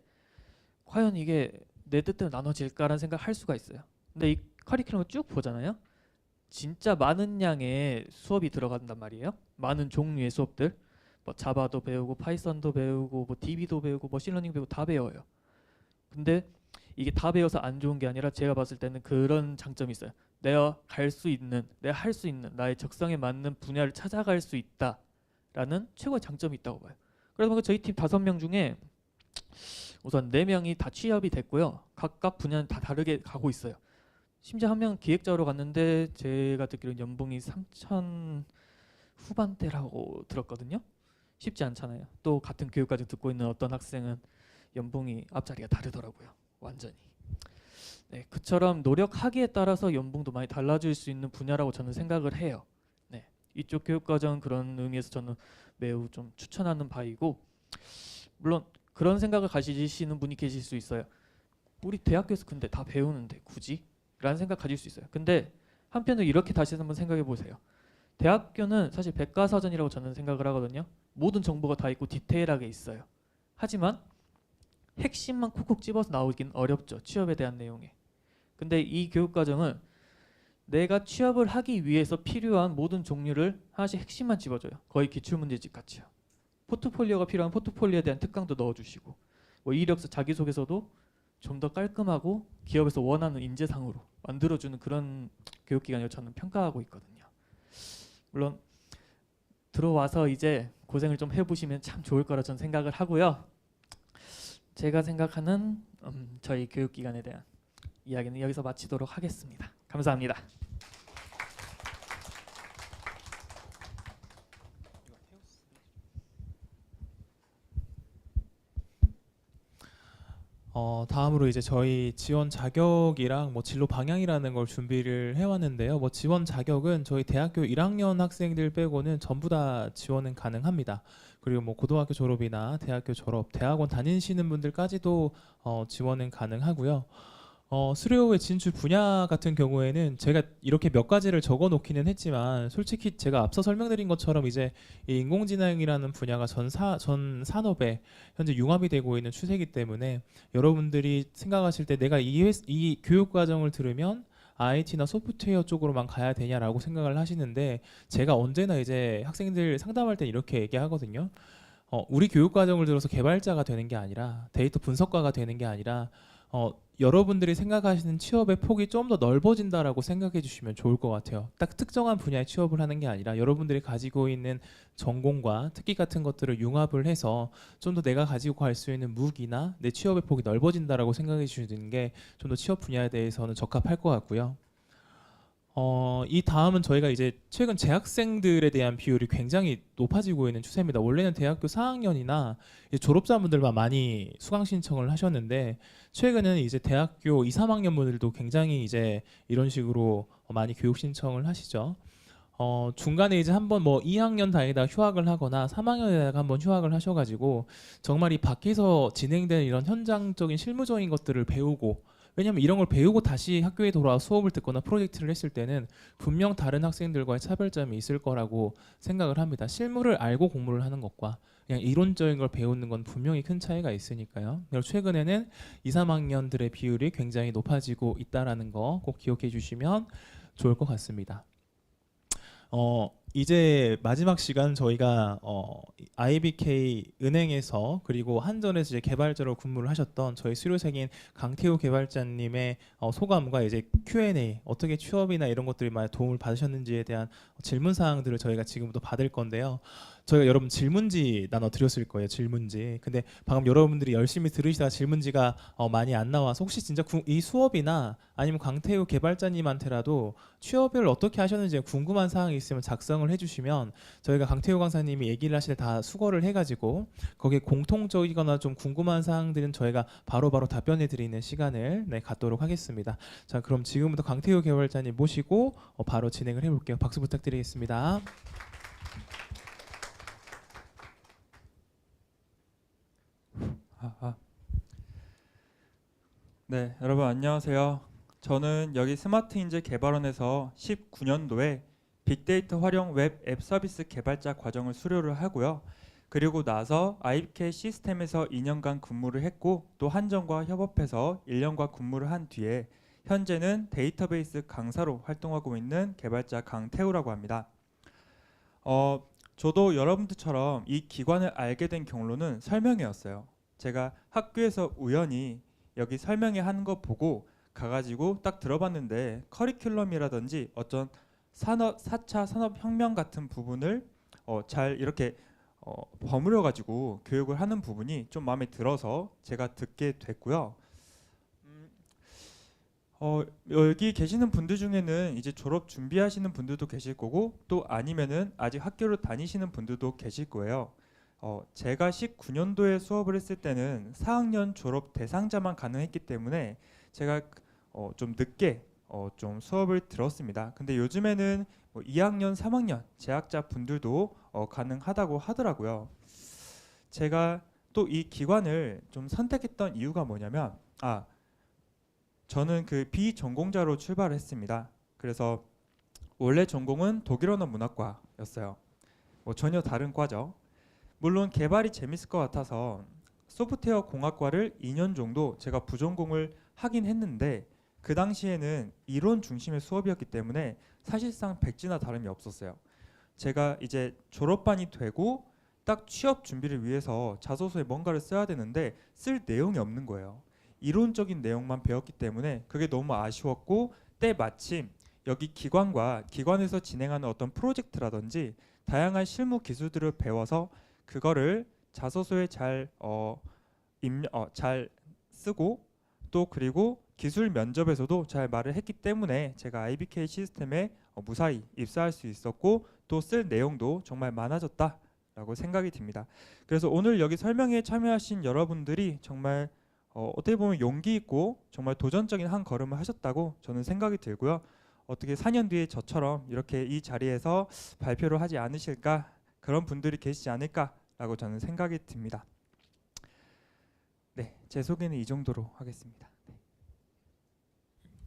과연 이게 내 뜻대로 나눠질까라는 생각을 할 수가 있어요. 근데 이 커리큘럼을 쭉 보잖아요. 진짜 많은 양의 수업이 들어간단 말이에요. 많은 종류의 수업들. 뭐 자바도 배우고 파이썬도 배우고 뭐 DB도 배우고 머신러닝 배우고 다 배워요. 근데 이게 다 배워서 안 좋은 게 아니라 제가 봤을 때는 그런 장점이 있어요. 내가 갈 수 있는, 내가 할 수 있는 나의 적성에 맞는 분야를 찾아갈 수 있다라는 최고의 장점이 있다고 봐요. 그래서 보니까 저희 팀 5명 중에 우선 4명이 다 취업이 됐고요. 각각 분야는 다 다르게 가고 있어요. 심지어 한 명은 기획자로 갔는데 제가 듣기로는 연봉이 3천 후반대라고 들었거든요. 쉽지 않잖아요. 또 같은 교육까지 듣고 있는 어떤 학생은 연봉이 앞자리가 다르더라고요. 완전히. 네, 그처럼 노력하기에 따라서 연봉도 많이 달라질 수 있는 분야라고 저는 생각을 해요. 네, 이쪽 교육과정 그런 의미에서 저는 매우 좀 추천하는 바이고 물론 그런 생각을 가지시는 분이 계실 수 있어요. 우리 대학교에서 근데 다 배우는데 굳이? 라는 생각 가질 수 있어요. 근데 한편으로 이렇게 다시 한번 생각해 보세요. 대학교는 사실 백과사전이라고 저는 생각을 하거든요. 모든 정보가 다 있고 디테일하게 있어요. 하지만 핵심만 콕콕 집어서 나오긴 어렵죠. 취업에 대한 내용에. 근데 이 교육과정은 내가 취업을 하기 위해서 필요한 모든 종류를 하나씩 핵심만 집어줘요. 거의 기출문제집 같이요. 포트폴리오가 필요한 포트폴리오에 대한 특강도 넣어주시고 뭐 이력서 자기소개서도 좀 더 깔끔하고 기업에서 원하는 인재상으로 만들어주는 그런 교육기관이라고 저는 평가하고 있거든요. 물론 들어와서 이제 고생을 좀 해보시면 참 좋을 거라 저는 생각을 하고요. 제가 생각하는 저희 교육기관에 대한 이야기는 여기서 마치도록 하겠습니다. 감사합니다. 다음으로 이제 저희 지원 자격이랑 뭐 진로 방향이라는 걸 준비를 해왔는데요. 뭐 지원 자격은 저희 대학교 1학년 학생들 빼고는 전부 다 지원은 가능합니다. 그리고 뭐 고등학교 졸업이나 대학교 졸업, 대학원 다니시는 분들까지도 지원은 가능하고요. 수료의 진출 분야 같은 경우에는 제가 이렇게 몇 가지를 적어 놓기는 했지만 솔직히 제가 앞서 설명드린 것처럼 이제 이 인공지능이라는 분야가 전 산업에 현재 융합이 되고 있는 추세이기 때문에 여러분들이 생각하실 때 내가 이 교육 과정을 들으면 IT나 소프트웨어 쪽으로만 가야 되냐라고 생각을 하시는데 제가 언제나 이제 학생들 상담할 때 이렇게 얘기하거든요. 우리 교육 과정을 들어서 개발자가 되는 게 아니라 데이터 분석가가 되는 게 아니라 여러분들이 생각하시는 취업의 폭이 좀 더 넓어진다라고 생각해 주시면 좋을 것 같아요. 딱 특정한 분야에 취업을 하는 게 아니라 여러분들이 가지고 있는 전공과 특기 같은 것들을 융합을 해서 좀 더 내가 가지고 갈 수 있는 무기나 내 취업의 폭이 넓어진다라고 생각해 주시는 게 좀 더 취업 분야에 대해서는 적합할 것 같고요. 이 다음은 저희가 이제 최근 재학생들에 대한 비율이 굉장히 높아지고 있는 추세입니다. 원래는 대학교 4학년이나 졸업자분들만 많이 수강 신청을 하셨는데 최근에는 이제 대학교 2, 3학년 분들도 굉장히 이제 이런 식으로 많이 교육 신청을 하시죠. 중간에 이제 한번 뭐 2학년 다니다 휴학을 하거나 3학년에다가 한번 휴학을 하셔가지고 정말 이 밖에서 진행되는 이런 현장적인 실무적인 것들을 배우고 왜냐하면 이런 걸 배우고 다시 학교에 돌아와 수업을 듣거나 프로젝트를 했을 때는 분명 다른 학생들과의 차별점이 있을 거라고 생각을 합니다. 실무를 알고 공부를 하는 것과 그냥 이론적인 걸 배우는 건 분명히 큰 차이가 있으니까요. 그래서 최근에는 2, 3학년들의 비율이 굉장히 높아지고 있다라는 거 꼭 기억해 주시면 좋을 것 같습니다. 이제 마지막 시간 저희가 IBK 은행에서 그리고 한전에서 이제 개발자로 근무를 하셨던 저희 수료생인 강태우 개발자님의 소감과 이제 Q&A 어떻게 취업이나 이런 것들이 많이 도움을 받으셨는지에 대한 질문 사항들을 저희가 지금부터 받을 건데요. 저희가 여러분 질문지 나눠 드렸을 거예요. 질문지. 근데 방금 여러분들이 열심히 들으시다가 질문지가 많이 안 나와서 혹시 진짜 이 수업이나 아니면 강태우 개발자님한테라도 취업을 어떻게 하셨는지 궁금한 사항이 있으면 작성을 해주시면 저희가 강태우 강사님이 얘기를 하실 때 다 수거를 해가지고 거기에 공통적이거나 좀 궁금한 사항들은 저희가 바로바로 답변해 드리는 시간을 갖도록 하겠습니다. 자, 그럼 지금부터 강태우 개발자님 모시고 바로 진행을 해볼게요. 박수 부탁드리겠습니다. 네, 여러분 안녕하세요. 저는 여기 스마트 인재 개발원에서 19년도에 빅데이터 활용 웹 앱 서비스 개발자 과정을 수료를 하고요. 그리고 나서 IBK 시스템에서 2년간 근무를 했고 또 한전과 협업해서 1년간 근무를 한 뒤에 현재는 데이터베이스 강사로 활동하고 있는 개발자 강태우라고 합니다. 저도 여러분들처럼 이 기관을 알게 된 경로는 설명회였어요. 제가 학교에서 우연히 여기 설명회 하는 거 보고 가가지고 딱 들어봤는데 커리큘럼이라든지 어떤 4차 산업혁명 같은 부분을 잘 이렇게 버무려 가지고 교육을 하는 부분이 좀 마음에 들어서 제가 듣게 됐고요. 여기 계시는 분들 중에는 이제 졸업 준비하시는 분들도 계실 거고 또 아니면은 아직 학교를 다니시는 분들도 계실 거예요. 제가 19년도에 수업을 했을 때는 4학년 졸업 대상자만 가능했기 때문에 제가 좀 늦게 좀 수업을 들었습니다. 근데 요즘에는 2학년, 3학년 재학자 분들도 가능하다고 하더라고요. 제가 또 이 기관을 좀 선택했던 이유가 뭐냐면 저는 그 비전공자로 출발을 했습니다. 그래서 원래 전공은 독일언어 문학과였어요. 전혀 다른 과죠. 물론 개발이 재밌을 것 같아서 소프트웨어 공학과를 2년 정도 제가 부전공을 하긴 했는데 그 당시에는 이론 중심의 수업이었기 때문에 사실상 백지나 다름이 없었어요. 제가 이제 졸업반이 되고 딱 취업 준비를 위해서 자소서에 뭔가를 써야 되는데 쓸 내용이 없는 거예요. 이론적인 내용만 배웠기 때문에 그게 너무 아쉬웠고 때마침 여기 기관에서 진행하는 어떤 프로젝트라든지 다양한 실무 기술들을 배워서 그거를 자소서에 잘 쓰고 또 그리고 기술 면접에서도 잘 말을 했기 때문에 제가 IBK 시스템에 무사히 입사할 수 있었고 또 쓸 내용도 정말 많아졌다라고 생각이 듭니다. 그래서 오늘 여기 설명회에 참여하신 여러분들이 정말 어떻게 보면 용기 있고 정말 도전적인 한 걸음을 하셨다고 저는 생각이 들고요. 어떻게 4년 뒤에 저처럼 이렇게 이 자리에서 발표를 하지 않으실까 그런 분들이 계시지 않을까라고 저는 생각이 듭니다. 네, 제 소개는 이 정도로 하겠습니다.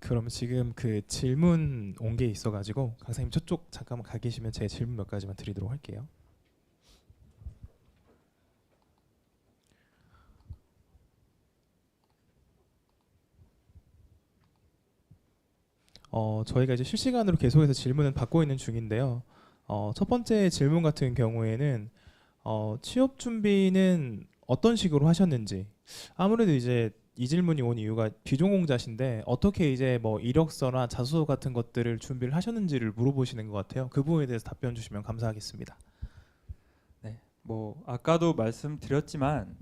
그럼 지금 그 질문 온 게 있어가지고 강사님 저쪽 잠깐만 가 계시면 제 질문 몇 가지만 드리도록 할게요. 저희가 이제 실시간으로 계속해서 질문을 받고 있는 중인데요. 첫 번째 질문 같은 경우에는 취업 준비는 어떤 식으로 하셨는지 아무래도 이제 이 질문이 온 이유가 비전공자신데 어떻게 이제 뭐 이력서나 자소서 같은 것들을 준비를 하셨는지를 물어보시는 것 같아요. 그 부분에 대해서 답변 주시면 감사하겠습니다. 네, 뭐 아까도 말씀드렸지만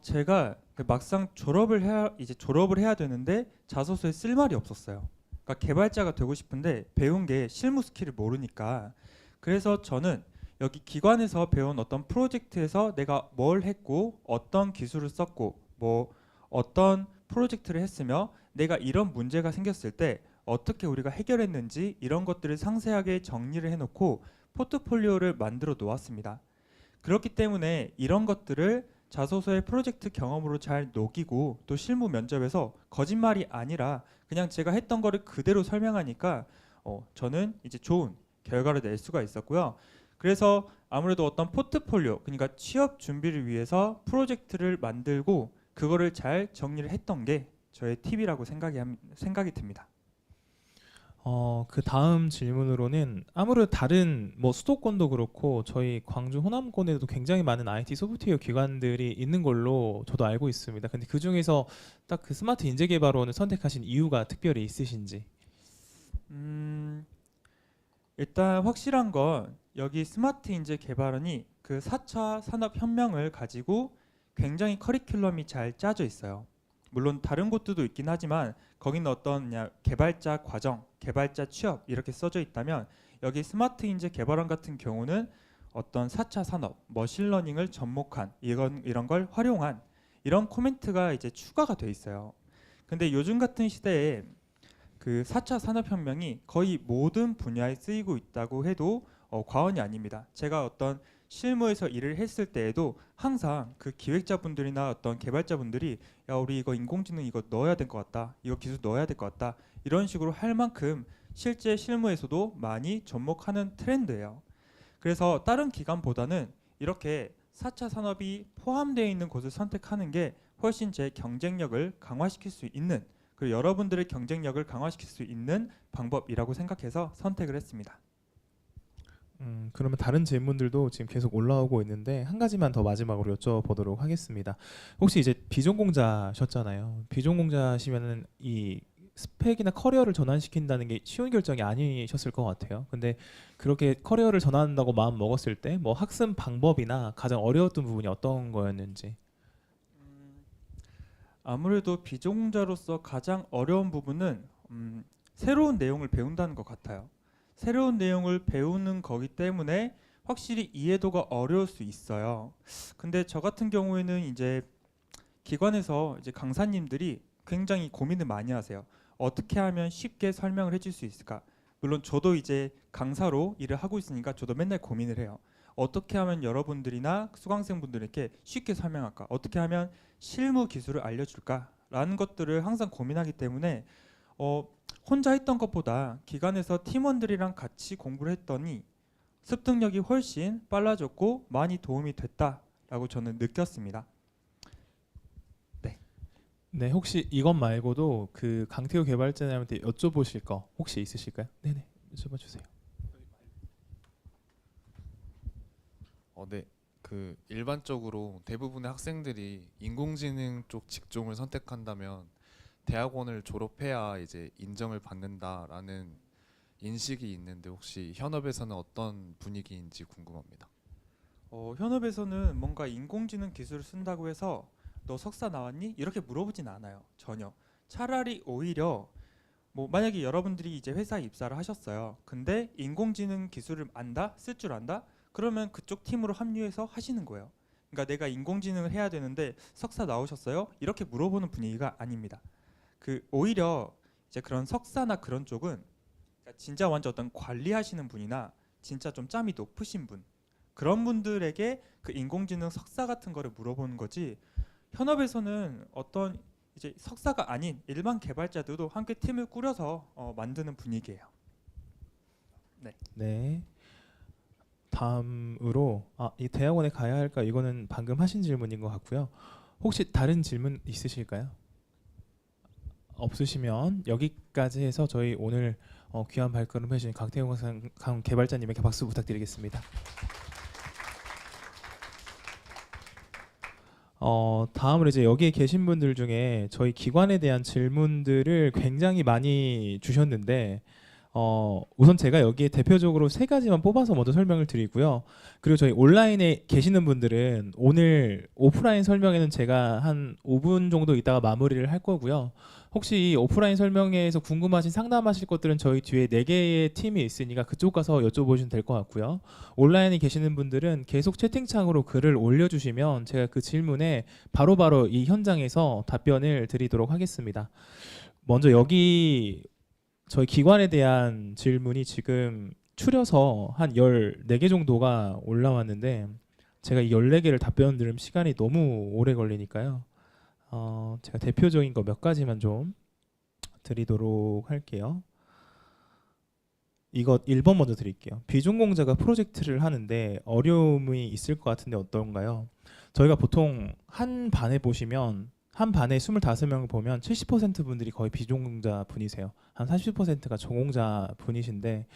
제가 막상 졸업을 해야 되는데 자소서에 쓸 말이 없었어요. 그러니까 개발자가 되고 싶은데 배운 게 실무 스킬을 모르니까. 그래서 저는 여기 기관에서 배운 어떤 프로젝트에서 내가 뭘 했고 어떤 기술을 썼고 뭐 어떤 프로젝트를 했으며 내가 이런 문제가 생겼을 때 어떻게 우리가 해결했는지 이런 것들을 상세하게 정리를 해놓고 포트폴리오를 만들어 놓았습니다. 그렇기 때문에 이런 것들을 자소서의 프로젝트 경험으로 잘 녹이고 또 실무 면접에서 거짓말이 아니라 그냥 제가 했던 거를 그대로 설명하니까 저는 이제 좋은 결과를 낼 수가 있었고요. 그래서 아무래도 어떤 포트폴리오, 그러니까 취업 준비를 위해서 프로젝트를 만들고 그거를 잘 정리를 했던 게 저의 팁이라고 생각이 듭니다. 그 다음 질문으로는 아무래도 다른 뭐 수도권도 그렇고 저희 광주 호남권에도 굉장히 많은 IT 소프트웨어 기관들이 있는 걸로 저도 알고 있습니다. 근데 그 중에서 딱 그 스마트 인재개발원을 선택하신 이유가 특별히 있으신지? 일단 확실한 건 여기 스마트 인재 개발원이 그 4차 산업혁명을 가지고 굉장히 커리큘럼이 잘 짜져 있어요. 물론 다른 곳들도 있긴 하지만 거기는 어떤 그냥 개발자 과정, 개발자 취업 이렇게 써져 있다면 여기 스마트 인재 개발원 같은 경우는 어떤 4차 산업, 머신러닝을 접목한 이런 걸 활용한 이런 코멘트가 이제 추가가 돼 있어요. 근데 요즘 같은 시대에 그 4차 산업혁명이 거의 모든 분야에 쓰이고 있다고 해도 과언이 아닙니다. 제가 어떤 실무에서 일을 했을 때에도 항상 그 기획자분들이나 어떤 개발자분들이 야 우리 이거 인공지능 이거 넣어야 될 것 같다, 이거 기술 넣어야 될 것 같다 이런 식으로 할 만큼 실제 실무에서도 많이 접목하는 트렌드예요. 그래서 다른 기관보다는 이렇게 4차 산업이 포함되어 있는 곳을 선택하는 게 훨씬 제 경쟁력을 강화시킬 수 있는, 그리고 여러분들의 경쟁력을 강화시킬 수 있는 방법이라고 생각해서 선택을 했습니다. 그러면 다른 질문들도 지금 계속 올라오고 있는데 한 가지만 더 마지막으로 여쭤보도록 하겠습니다. 혹시 이제 비전공자셨잖아요. 비전공자시면은 이 스펙이나 커리어를 전환시킨다는 게 쉬운 결정이 아니셨을 것 같아요. 근데 그렇게 커리어를 전환한다고 마음 먹었을 때 뭐 학습 방법이나 가장 어려웠던 부분이 어떤 거였는지? 아무래도 비전공자로서 가장 어려운 부분은 새로운 내용을 배운다는 것 같아요. 새로운 내용을 배우는 거기 때문에 확실히 이해도가 어려울 수 있어요. 근데 저 같은 경우에는 이제 기관에서 이제 강사님들이 굉장히 고민을 많이 하세요. 어떻게 하면 쉽게 설명을 해줄 수 있을까? 물론 저도 이제 강사로 일을 하고 있으니까 저도 맨날 고민을 해요. 어떻게 하면 여러분들이나 수강생분들에게 쉽게 설명할까? 어떻게 하면 실무 기술을 알려줄까? 라는 것들을 항상 고민하기 때문에 혼자 했던 것보다 기관에서 팀원들이랑 같이 공부를 했더니 습득력이 훨씬 빨라졌고 많이 도움이 됐다라고 저는 느꼈습니다. 네, 혹시 이것 말고도 그 강태우 개발자님한테 여쭤보실 거 혹시 있으실까요? 네네, 여쭤봐 주세요. 네. 그 일반적으로 대부분의 학생들이 인공지능 쪽 직종을 선택한다면 대학원을 졸업해야 이제 인정을 받는다라는 인식이 있는데 혹시 현업에서는 어떤 분위기인지 궁금합니다. 현업에서는 뭔가 인공지능 기술을 쓴다고 해서 너 석사 나왔니? 이렇게 물어보진 않아요. 전혀. 차라리 오히려 뭐 만약에 여러분들이 이제 회사에 입사를 하셨어요. 근데 인공지능 기술을 안다? 쓸 줄 안다? 그러면 그쪽 팀으로 합류해서 하시는 거예요. 그러니까 내가 인공지능을 해야 되는데 석사 나오셨어요? 이렇게 물어보는 분위기가 아닙니다. 그 오히려 이제 그런 석사나 그런 쪽은 그러니까 진짜 완전 어떤 관리하시는 분이나 진짜 좀 짬이 높으신 분, 그런 분들에게 그 인공지능 석사 같은 거를 물어보는 거지. 현업에서는 어떤 이제 석사가 아닌 일반 개발자들도 함께 팀을 꾸려서 만드는 분위기예요. 네. 다음으로 이 대학원에 가야 할까? 이거는 방금 하신 질문인 것 같고요. 혹시 다른 질문 있으실까요? 없으시면 여기까지 해서 저희 오늘 귀한 발걸음 해주신 강태용 개발자님에게 박수 부탁드리겠습니다. 다음으로 이제 여기에 계신 분들 중에 저희 기관에 대한 질문들을 굉장히 많이 주셨는데 우선 제가 여기에 대표적으로 세 가지만 뽑아서 먼저 설명을 드리고요. 그리고 저희 온라인에 계시는 분들은 오늘 오프라인 설명에는 제가 한 5분 정도 있다가 마무리를 할 거고요. 혹시 오프라인 설명회에서 궁금하신 상담하실 것들은 저희 뒤에 4개의 팀이 있으니까 그쪽 가서 여쭤보시면 될 것 같고요. 온라인에 계시는 분들은 계속 채팅창으로 글을 올려주시면 제가 그 질문에 바로바로 이 현장에서 답변을 드리도록 하겠습니다. 먼저 여기 저희 기관에 대한 질문이 지금 추려서 한 14개 정도가 올라왔는데 제가 이 14개를 답변 들으면 시간이 너무 오래 걸리니까요. 제가 대표적인 거 몇 가지만 좀 드리도록 할게요. 이거 1번 먼저 드릴게요. 비전공자가 프로젝트를 하는데 어려움이 있을 것 같은데 어떤가요? 저희가 보통 한 반에 보시면 한 반에 25명을 보면 70% 분들이 거의 비전공자 분이세요. 한 30%가 전공자 분이신데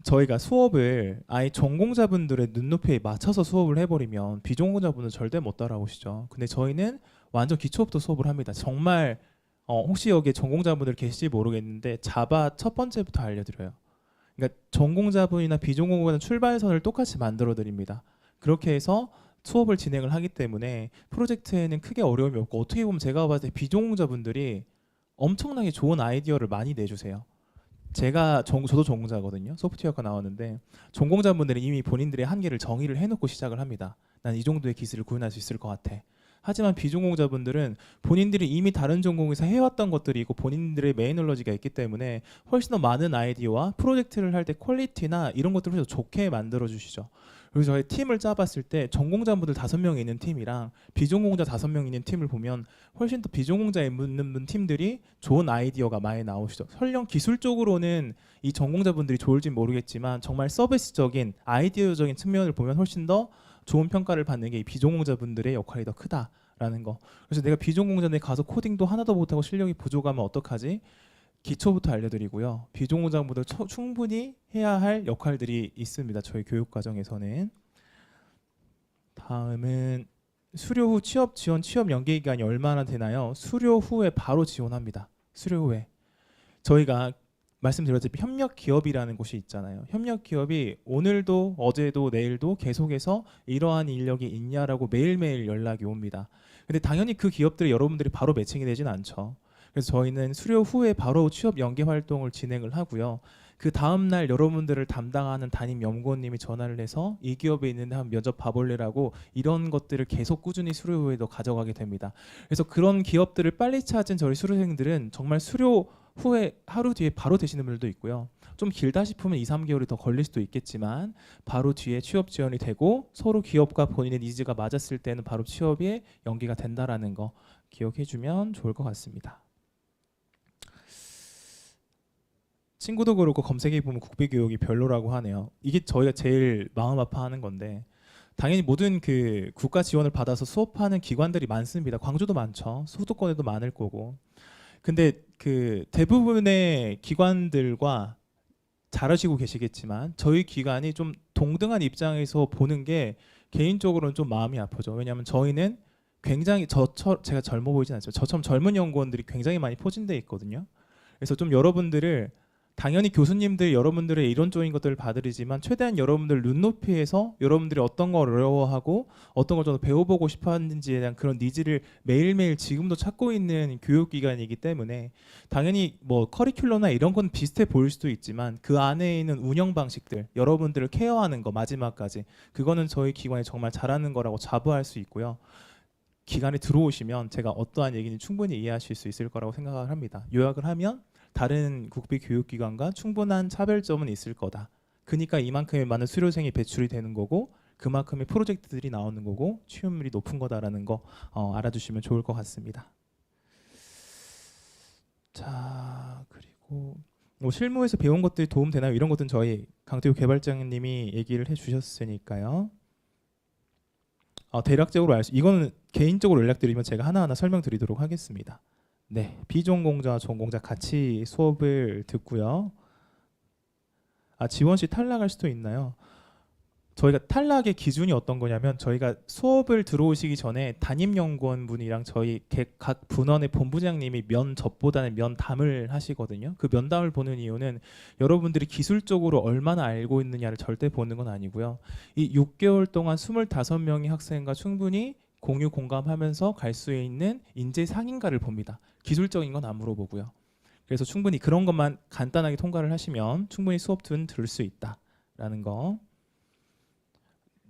저희가 수업을 아예 전공자분들의 눈높이에 맞춰서 수업을 해버리면 비전공자분은 절대 못 따라오시죠. 근데 저희는 완전 기초부터 수업을 합니다. 정말 혹시 여기에 전공자분들 계실지 모르겠는데 자바 첫 번째부터 알려드려요. 그러니까 전공자분이나 비전공자분 출발선을 똑같이 만들어 드립니다. 그렇게 해서 수업을 진행을 하기 때문에 프로젝트에는 크게 어려움이 없고 어떻게 보면 제가 봤을 때 비전공자분들이 엄청나게 좋은 아이디어를 많이 내주세요. 저도 전공자거든요. 소프트웨어가 나왔는데 전공자분들이 이미 본인들의 한계를 정의를 해놓고 시작을 합니다. 난 이 정도의 기술을 구현할 수 있을 것 같아. 하지만 비전공자분들은 본인들이 이미 다른 전공에서 해왔던 것들이 있고 본인들의 메인 널러지가 있기 때문에 훨씬 더 많은 아이디어와 프로젝트를 할 때 퀄리티나 이런 것들을 더 좋게 만들어 주시죠. 그래서 저희 팀을 짜봤을 때 전공자분들 5명이 있는 팀이랑 비전공자 5명 있는 팀을 보면 훨씬 더 비전공자에 있는 팀들이 좋은 아이디어가 많이 나오시죠. 설령 기술적으로는 이 전공자분들이 좋을지 모르겠지만 정말 서비스적인 아이디어적인 측면을 보면 훨씬 더 좋은 평가를 받는 게 이 비전공자분들의 역할이 더 크다라는 거. 그래서 내가 비전공자인데 가서 코딩도 하나도 못하고 실력이 부족하면 어떡하지? 기초부터 알려드리고요. 비전공자분들 충분히 해야 할 역할들이 있습니다. 저희 교육 과정에서는. 다음은 수료 후 취업 지원, 취업 연계 기간이 얼마나 되나요? 수료 후에 바로 지원합니다. 수료 후에. 저희가 말씀드렸듯이 협력 기업이라는 곳이 있잖아요. 협력 기업이 오늘도 어제도 내일도 계속해서 이러한 인력이 있냐라고 매일매일 연락이 옵니다. 근데 당연히 그 기업들이 여러분들이 바로 매칭이 되진 않죠. 그래서 저희는 수료 후에 바로 취업 연계 활동을 진행을 하고요. 그 다음 날 여러분들을 담당하는 담임 연구원님이 전화를 해서 이 기업에 있는데 한 면접 봐볼래라고 이런 것들을 계속 꾸준히 수료 후에도 가져가게 됩니다. 그래서 그런 기업들을 빨리 찾은 저희 수료생들은 정말 수료 후에 하루 뒤에 바로 되시는 분들도 있고요. 좀 길다 싶으면 2, 3개월이 더 걸릴 수도 있겠지만 바로 뒤에 취업 지원이 되고 서로 기업과 본인의 니즈가 맞았을 때는 바로 취업에 연계가 된다라는 거 기억해 주면 좋을 것 같습니다. 친구도 그렇고 검색해 보면 국비교육이 별로라고 하네요. 이게 저희가 제일 마음 아파하는 건데 당연히 모든 그 국가 지원을 받아서 수업하는 기관들이 많습니다. 광주도 많죠. 수도권에도 많을 거고. 근데 그 대부분의 기관들과 잘하시고 계시겠지만 저희 기관이 좀 동등한 입장에서 보는 게 개인적으로는 좀 마음이 아프죠. 왜냐하면 저희는 굉장히 제가 젊어 보이진 않죠. 저처럼 젊은 연구원들이 굉장히 많이 포진되어 있거든요. 그래서 좀 여러분들을 당연히 교수님들 여러분들의 이론적인 것들을 봐드리지만 최대한 여러분들 눈높이에서 여러분들이 어떤 걸 어려워하고 어떤 걸 좀 배워보고 싶어 하는지에 대한 그런 니즈를 매일매일 지금도 찾고 있는 교육기관이기 때문에 당연히 뭐 커리큘럼이나 이런 건 비슷해 보일 수도 있지만 그 안에 있는 운영 방식들 여러분들을 케어하는 거 마지막까지 그거는 저희 기관이 정말 잘하는 거라고 자부할 수 있고요. 기관에 들어오시면 제가 어떠한 얘기는 충분히 이해하실 수 있을 거라고 생각을 합니다. 요약을 하면 다른 국비 교육기관과 충분한 차별점은 있을 거다. 그러니까 이만큼의 많은 수료생이 배출이 되는 거고 그만큼의 프로젝트들이 나오는 거고 취업률이 높은 거다라는 거 알아주시면 좋을 것 같습니다. 자 그리고 뭐 실무에서 배운 것들이 도움되나요? 이런 것들은 저희 강태우 개발자님이 얘기를 해주셨으니까요. 대략적으로 이거는 개인적으로 연락드리면 제가 하나하나 설명드리도록 하겠습니다. 네, 비전공자와 전공자 같이 수업을 듣고요. 지원 시 탈락할 수도 있나요? 저희가 탈락의 기준이 어떤 거냐면 저희가 수업을 들어오시기 전에 담임 연구원 분이랑 저희 각 분원의 본부장님이 면접보다는 면담을 하시거든요. 그 면담을 보는 이유는 여러분들이 기술적으로 얼마나 알고 있느냐를 절대 보는 건 아니고요. 이 6개월 동안 25명의 학생과 충분히 공유 공감하면서 갈 수 있는 인재 상인가를 봅니다. 기술적인 건 안 물어보고요. 그래서 충분히 그런 것만 간단하게 통과를 하시면 충분히 수업은 들을 수 있다라는 거.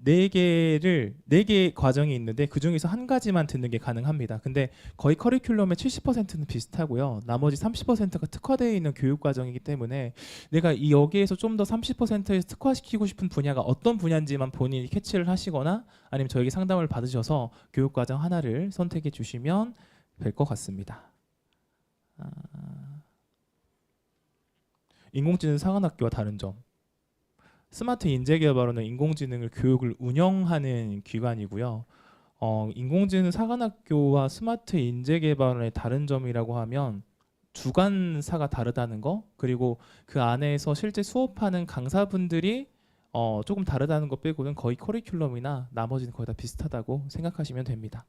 네 개 과정이 있는데 그 중에서 한 가지만 듣는 게 가능합니다. 근데 거의 커리큘럼의 70%는 비슷하고요. 나머지 30%가 특화되어 있는 교육 과정이기 때문에 내가 이 여기에서 좀 더 30%에서 특화시키고 싶은 분야가 어떤 분야인지만 본인이 캐치를 하시거나 아니면 저에게 상담을 받으셔서 교육 과정 하나를 선택해 주시면 될 것 같습니다. 인공지능 사관학교와 다른 점. 스마트 인재개발원은 인공지능을 교육을 운영하는 기관이고요. 인공지능 사관학교와 스마트 인재개발원의 다른 점이라고 하면 주관사가 다르다는 거, 그리고 그 안에서 실제 수업하는 강사분들이 조금 다르다는 것 빼고는 거의 커리큘럼이나 나머지는 거의 다 비슷하다고 생각하시면 됩니다.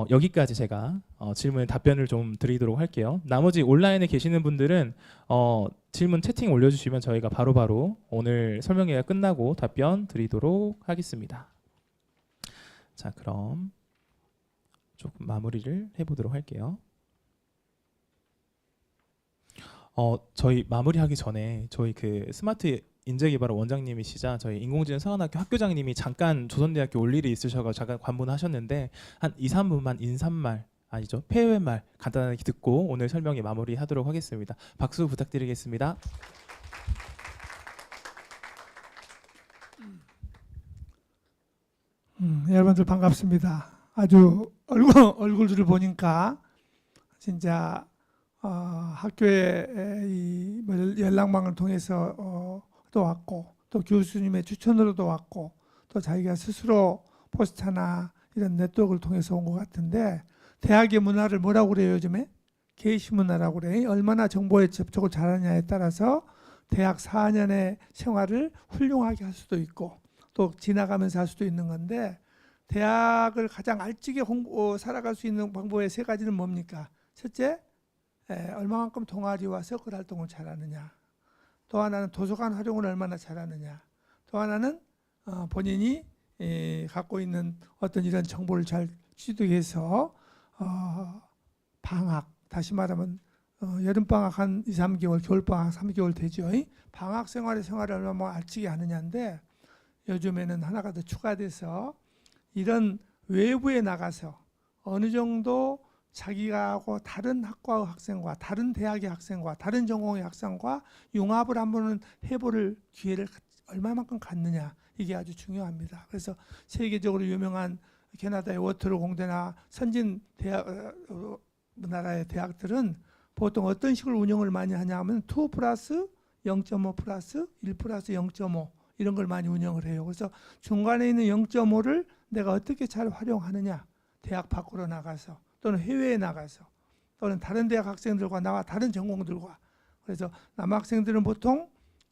여기까지 제가 질문에 답변을 좀 드리도록 할게요. 나머지 온라인에 계시는 분들은 질문 채팅 올려주시면 저희가 바로바로 오늘 설명회가 끝나고 답변 드리도록 하겠습니다. 자, 그럼 조금 마무리를 해보도록 할게요. 저희 마무리하기 전에 저희 그 스마트 인재개발 원장님이시자 저희 인공지능 사관학교 학교장님이 잠깐 조선대학교 올 일이 있으셔서 잠깐 관문하셨는데 한 2, 3분만 인사말 아니죠 폐회말 간단하게 듣고 오늘 설명에 마무리하도록 하겠습니다. 박수 부탁드리겠습니다. 여러분들 반갑습니다. 아주 얼굴들을 보니까 진짜 학교에 이 연락망을 통해서 또 왔고 또 교수님의 추천으로도 왔고 또 자기가 스스로 포스터나 이런 네트워크를 통해서 온 것 같은데 대학의 문화를 뭐라고 그래요 요즘에? 게시 문화라고 그래. 얼마나 정보에 접촉을 잘하냐에 따라서 대학 4년의 생활을 훌륭하게 할 수도 있고 또 지나가면서 할 수도 있는 건데 대학을 가장 알찌게 살아갈 수 있는 방법의 세 가지는 뭡니까? 첫째, 얼마만큼 동아리와 서클 활동을 잘하느냐. 또 하나는 도서관 활용을 얼마나 잘하느냐. 또 하나는 본인이 갖고 있는 어떤 이런 정보를 잘 취득해서 방학, 다시 말하면 여름방학 한 2, 3개월, 겨울방학 3개월 되죠. 방학 생활을 얼마나 알찌게 하느냐인데 요즘에는 하나가 더 추가돼서 이런 외부에 나가서 어느 정도 자기가 하고 다른 학과의 학생과 다른 대학의 학생과 다른 전공의 학생과 융합을 한번 해볼 기회를 얼마만큼 갖느냐 이게 아주 중요합니다. 그래서 세계적으로 유명한 캐나다의 워터루 공대나 선진 대학 나라의 대학들은 보통 어떤 식으로 운영을 많이 하냐 하면 2 플러스 0.5 플러스 1 플러스 0.5 이런 걸 많이 운영을 해요. 그래서 중간에 있는 0.5를 내가 어떻게 잘 활용하느냐 대학 밖으로 나가서 또는 해외에 나가서 또는 다른 대학 학생들과 나와 다른 전공들과 그래서 남학생들은 보통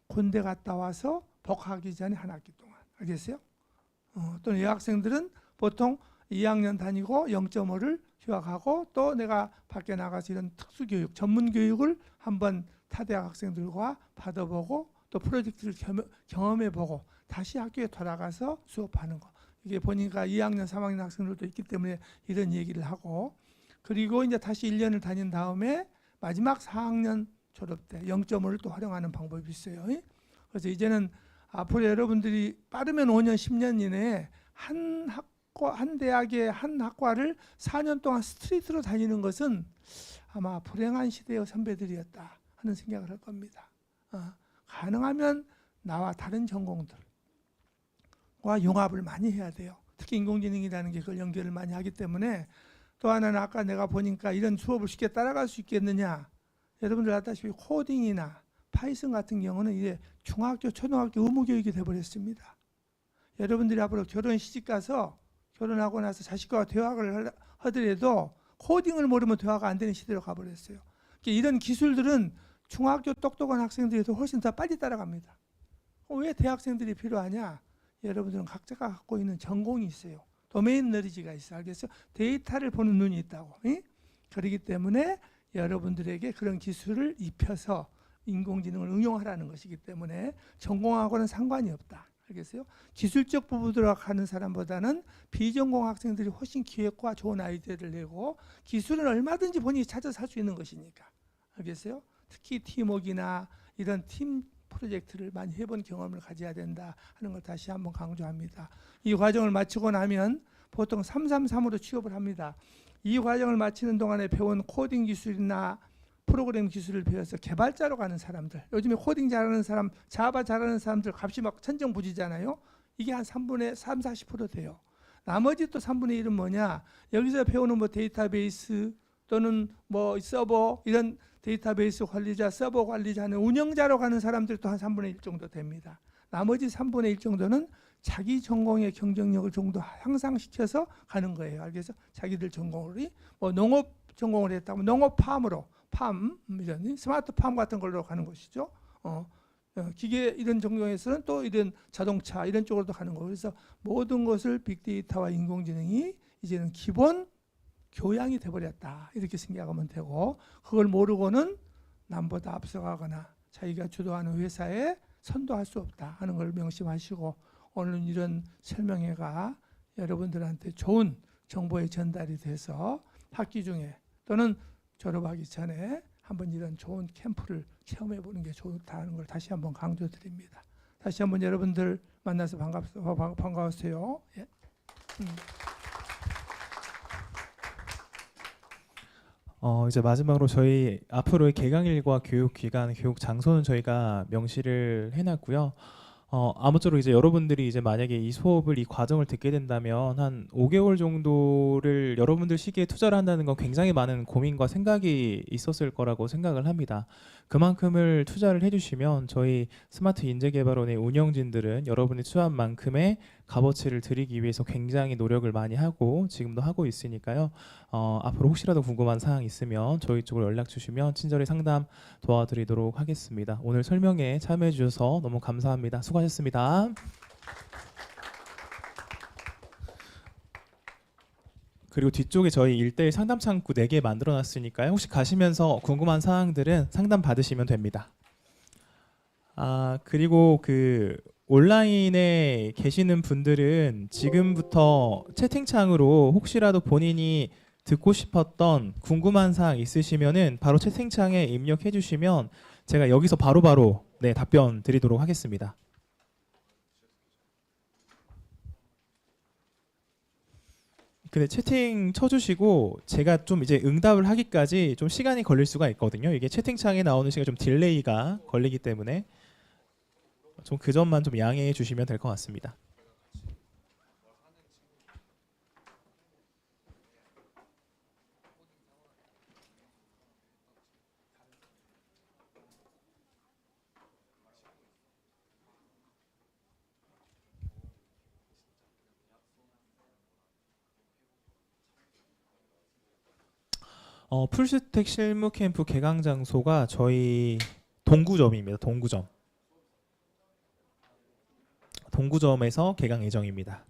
군대 갔다 와서 복학하기 전에 한 학기 동안 알겠어요? 또는 여학생들은 보통 2학년 다니고 0.5를 휴학하고 또 내가 밖에 나가서 이런 특수교육, 전문교육을 한번 타대학 학생들과 받아보고 또 프로젝트를 경험해보고 다시 학교에 돌아가서 수업하는 거. 이게 보니까 2학년, 3학년 학생들도 있기 때문에 이런 얘기를 하고 그리고 이제 다시 1년을 다닌 다음에 마지막 4학년 졸업 때 0.5를 또 활용하는 방법이 있어요. 그래서 이제는 앞으로 여러분들이 빠르면 5년, 10년 이내에 한 대학의 한 학과를 4년 동안 스트리트로 다니는 것은 아마 불행한 시대의 선배들이었다 하는 생각을 할 겁니다. 가능하면 나와 다른 전공들과 융합을 많이 해야 돼요. 특히 인공지능이라는 게 그걸 연결을 많이 하기 때문에 또 하나는 아까 내가 보니까 이런 수업을 쉽게 따라갈 수 있겠느냐. 여러분들 알다시피 코딩이나 파이썬 같은 경우는 이제 중학교, 초등학교 의무교육이 돼버렸습니다. 여러분들이 앞으로 결혼 시집 가서 결혼하고 나서 자식과 대화를 하더라도 코딩을 모르면 대화가 안 되는 시대로 가버렸어요. 이런 기술들은 중학교 똑똑한 학생들이 더 훨씬 더 빨리 따라갑니다. 왜 대학생들이 필요하냐? 여러분들은 각자가 갖고 있는 전공이 있어요. 도메인 너리지가 있어. 알겠어요? 데이터를 보는 눈이 있다고. 그렇기 때문에 여러분들에게 그런 기술을 입혀서 인공지능을 응용하라는 것이기 때문에 전공하고는 상관이 없다. 알겠어요? 기술적 부분으로 가는 사람보다는 비전공 학생들이 훨씬 기획과 좋은 아이디어를 내고 기술은 얼마든지 본인이 찾아서 할 수 있는 것이니까. 알겠어요? 특히 팀워크나 이런 팀 프로젝트를 많이 해본 경험을 가져야 된다 하는 걸 다시 한번 강조합니다. 이 과정을 마치고 나면 보통 333으로 취업을 합니다. 이 과정을 마치는 동안에 배운 코딩 기술이나 프로그램 기술을 배워서 개발자로 가는 사람들, 요즘에 코딩 잘하는 사람, 자바 잘하는 사람들 값이 막 천정부지잖아요. 이게 한 3분의 3, 40% 돼요. 나머지 또 3분의 1은 뭐냐? 여기서 배우는 뭐 데이터베이스 또는 뭐 서버 이런 데이터베이스 관리자, 서버 관리자는 운영자로 가는 사람들도 한 3분의 1 정도 됩니다. 나머지 3분의 1 정도는 자기 전공의 경쟁력을 좀 더 향상시켜서 가는 거예요. 그래서 자기들 전공이 뭐 농업 전공을 했다면 농업팜으로 팜 이런 스마트팜 같은 걸로 가는 것이죠. 기계 이런 전공에서는 또 이런 자동차 이런 쪽으로도 가는 거예요. 그래서 모든 것을 빅데이터와 인공지능이 이제는 기본 교양이 돼버렸다 이렇게 생각하면 되고, 그걸 모르고는 남보다 앞서가거나 자기가 주도하는 회사에 선도할 수 없다 하는 걸 명심하시고, 오늘 이런 설명회가 여러분들한테 좋은 정보의 전달이 돼서 학기 중에 또는 졸업하기 전에 한번 이런 좋은 캠프를 체험해 보는 게 좋다는 걸 다시 한번 강조드립니다. 다시 한번 여러분들 만나서 반가웠어요. 예. 이제 마지막으로 저희 앞으로의 개강일과 교육 기간, 교육 장소는 저희가 명시를 해놨고요. 아무쪼록 이제 여러분들이 이제 만약에 이 수업을, 이 과정을 듣게 된다면 한 5개월 정도를 여러분들 시기에 투자를 한다는 건 굉장히 많은 고민과 생각이 있었을 거라고 생각을 합니다. 그만큼을 투자를 해주시면 저희 스마트 인재개발원의 운영진들은 여러분이 투자한 만큼의 값어치를 드리기 위해서 굉장히 노력을 많이 하고 지금도 하고 있으니까요. 앞으로 혹시라도 궁금한 사항 있으면 저희 쪽으로 연락 주시면 친절히 상담 도와드리도록 하겠습니다. 오늘 설명에 참여해 주셔서 너무 감사합니다. 수고하셨습니다. 그리고 뒤쪽에 저희 1:1 상담 창구 4개 만들어 놨으니까요. 혹시 가시면서 궁금한 사항들은 상담 받으시면 됩니다. 그리고 그 온라인에 계시는 분들은 지금부터 채팅창으로 혹시라도 본인이 듣고 싶었던 궁금한 사항 있으시면은 바로 채팅창에 입력해 주시면 제가 여기서 바로바로 네, 답변 드리도록 하겠습니다. 근데 채팅 쳐주시고 제가 좀 이제 응답을 하기까지 좀 시간이 걸릴 수가 있거든요. 이게 채팅창에 나오는 시간 좀 딜레이가 걸리기 때문에 좀 그 점만 좀 양해해 주시면 될 것 같습니다. 풀스택 실무 캠프 개강 장소가 저희 동구점입니다. 동구점에서 개강 예정입니다.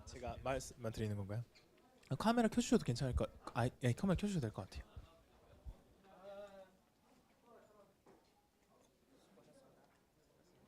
제가 말씀만 드리는 건가요? 카메라 켜주셔도 괜찮을 것. 카메라 켜주셔도 될 것 같아요.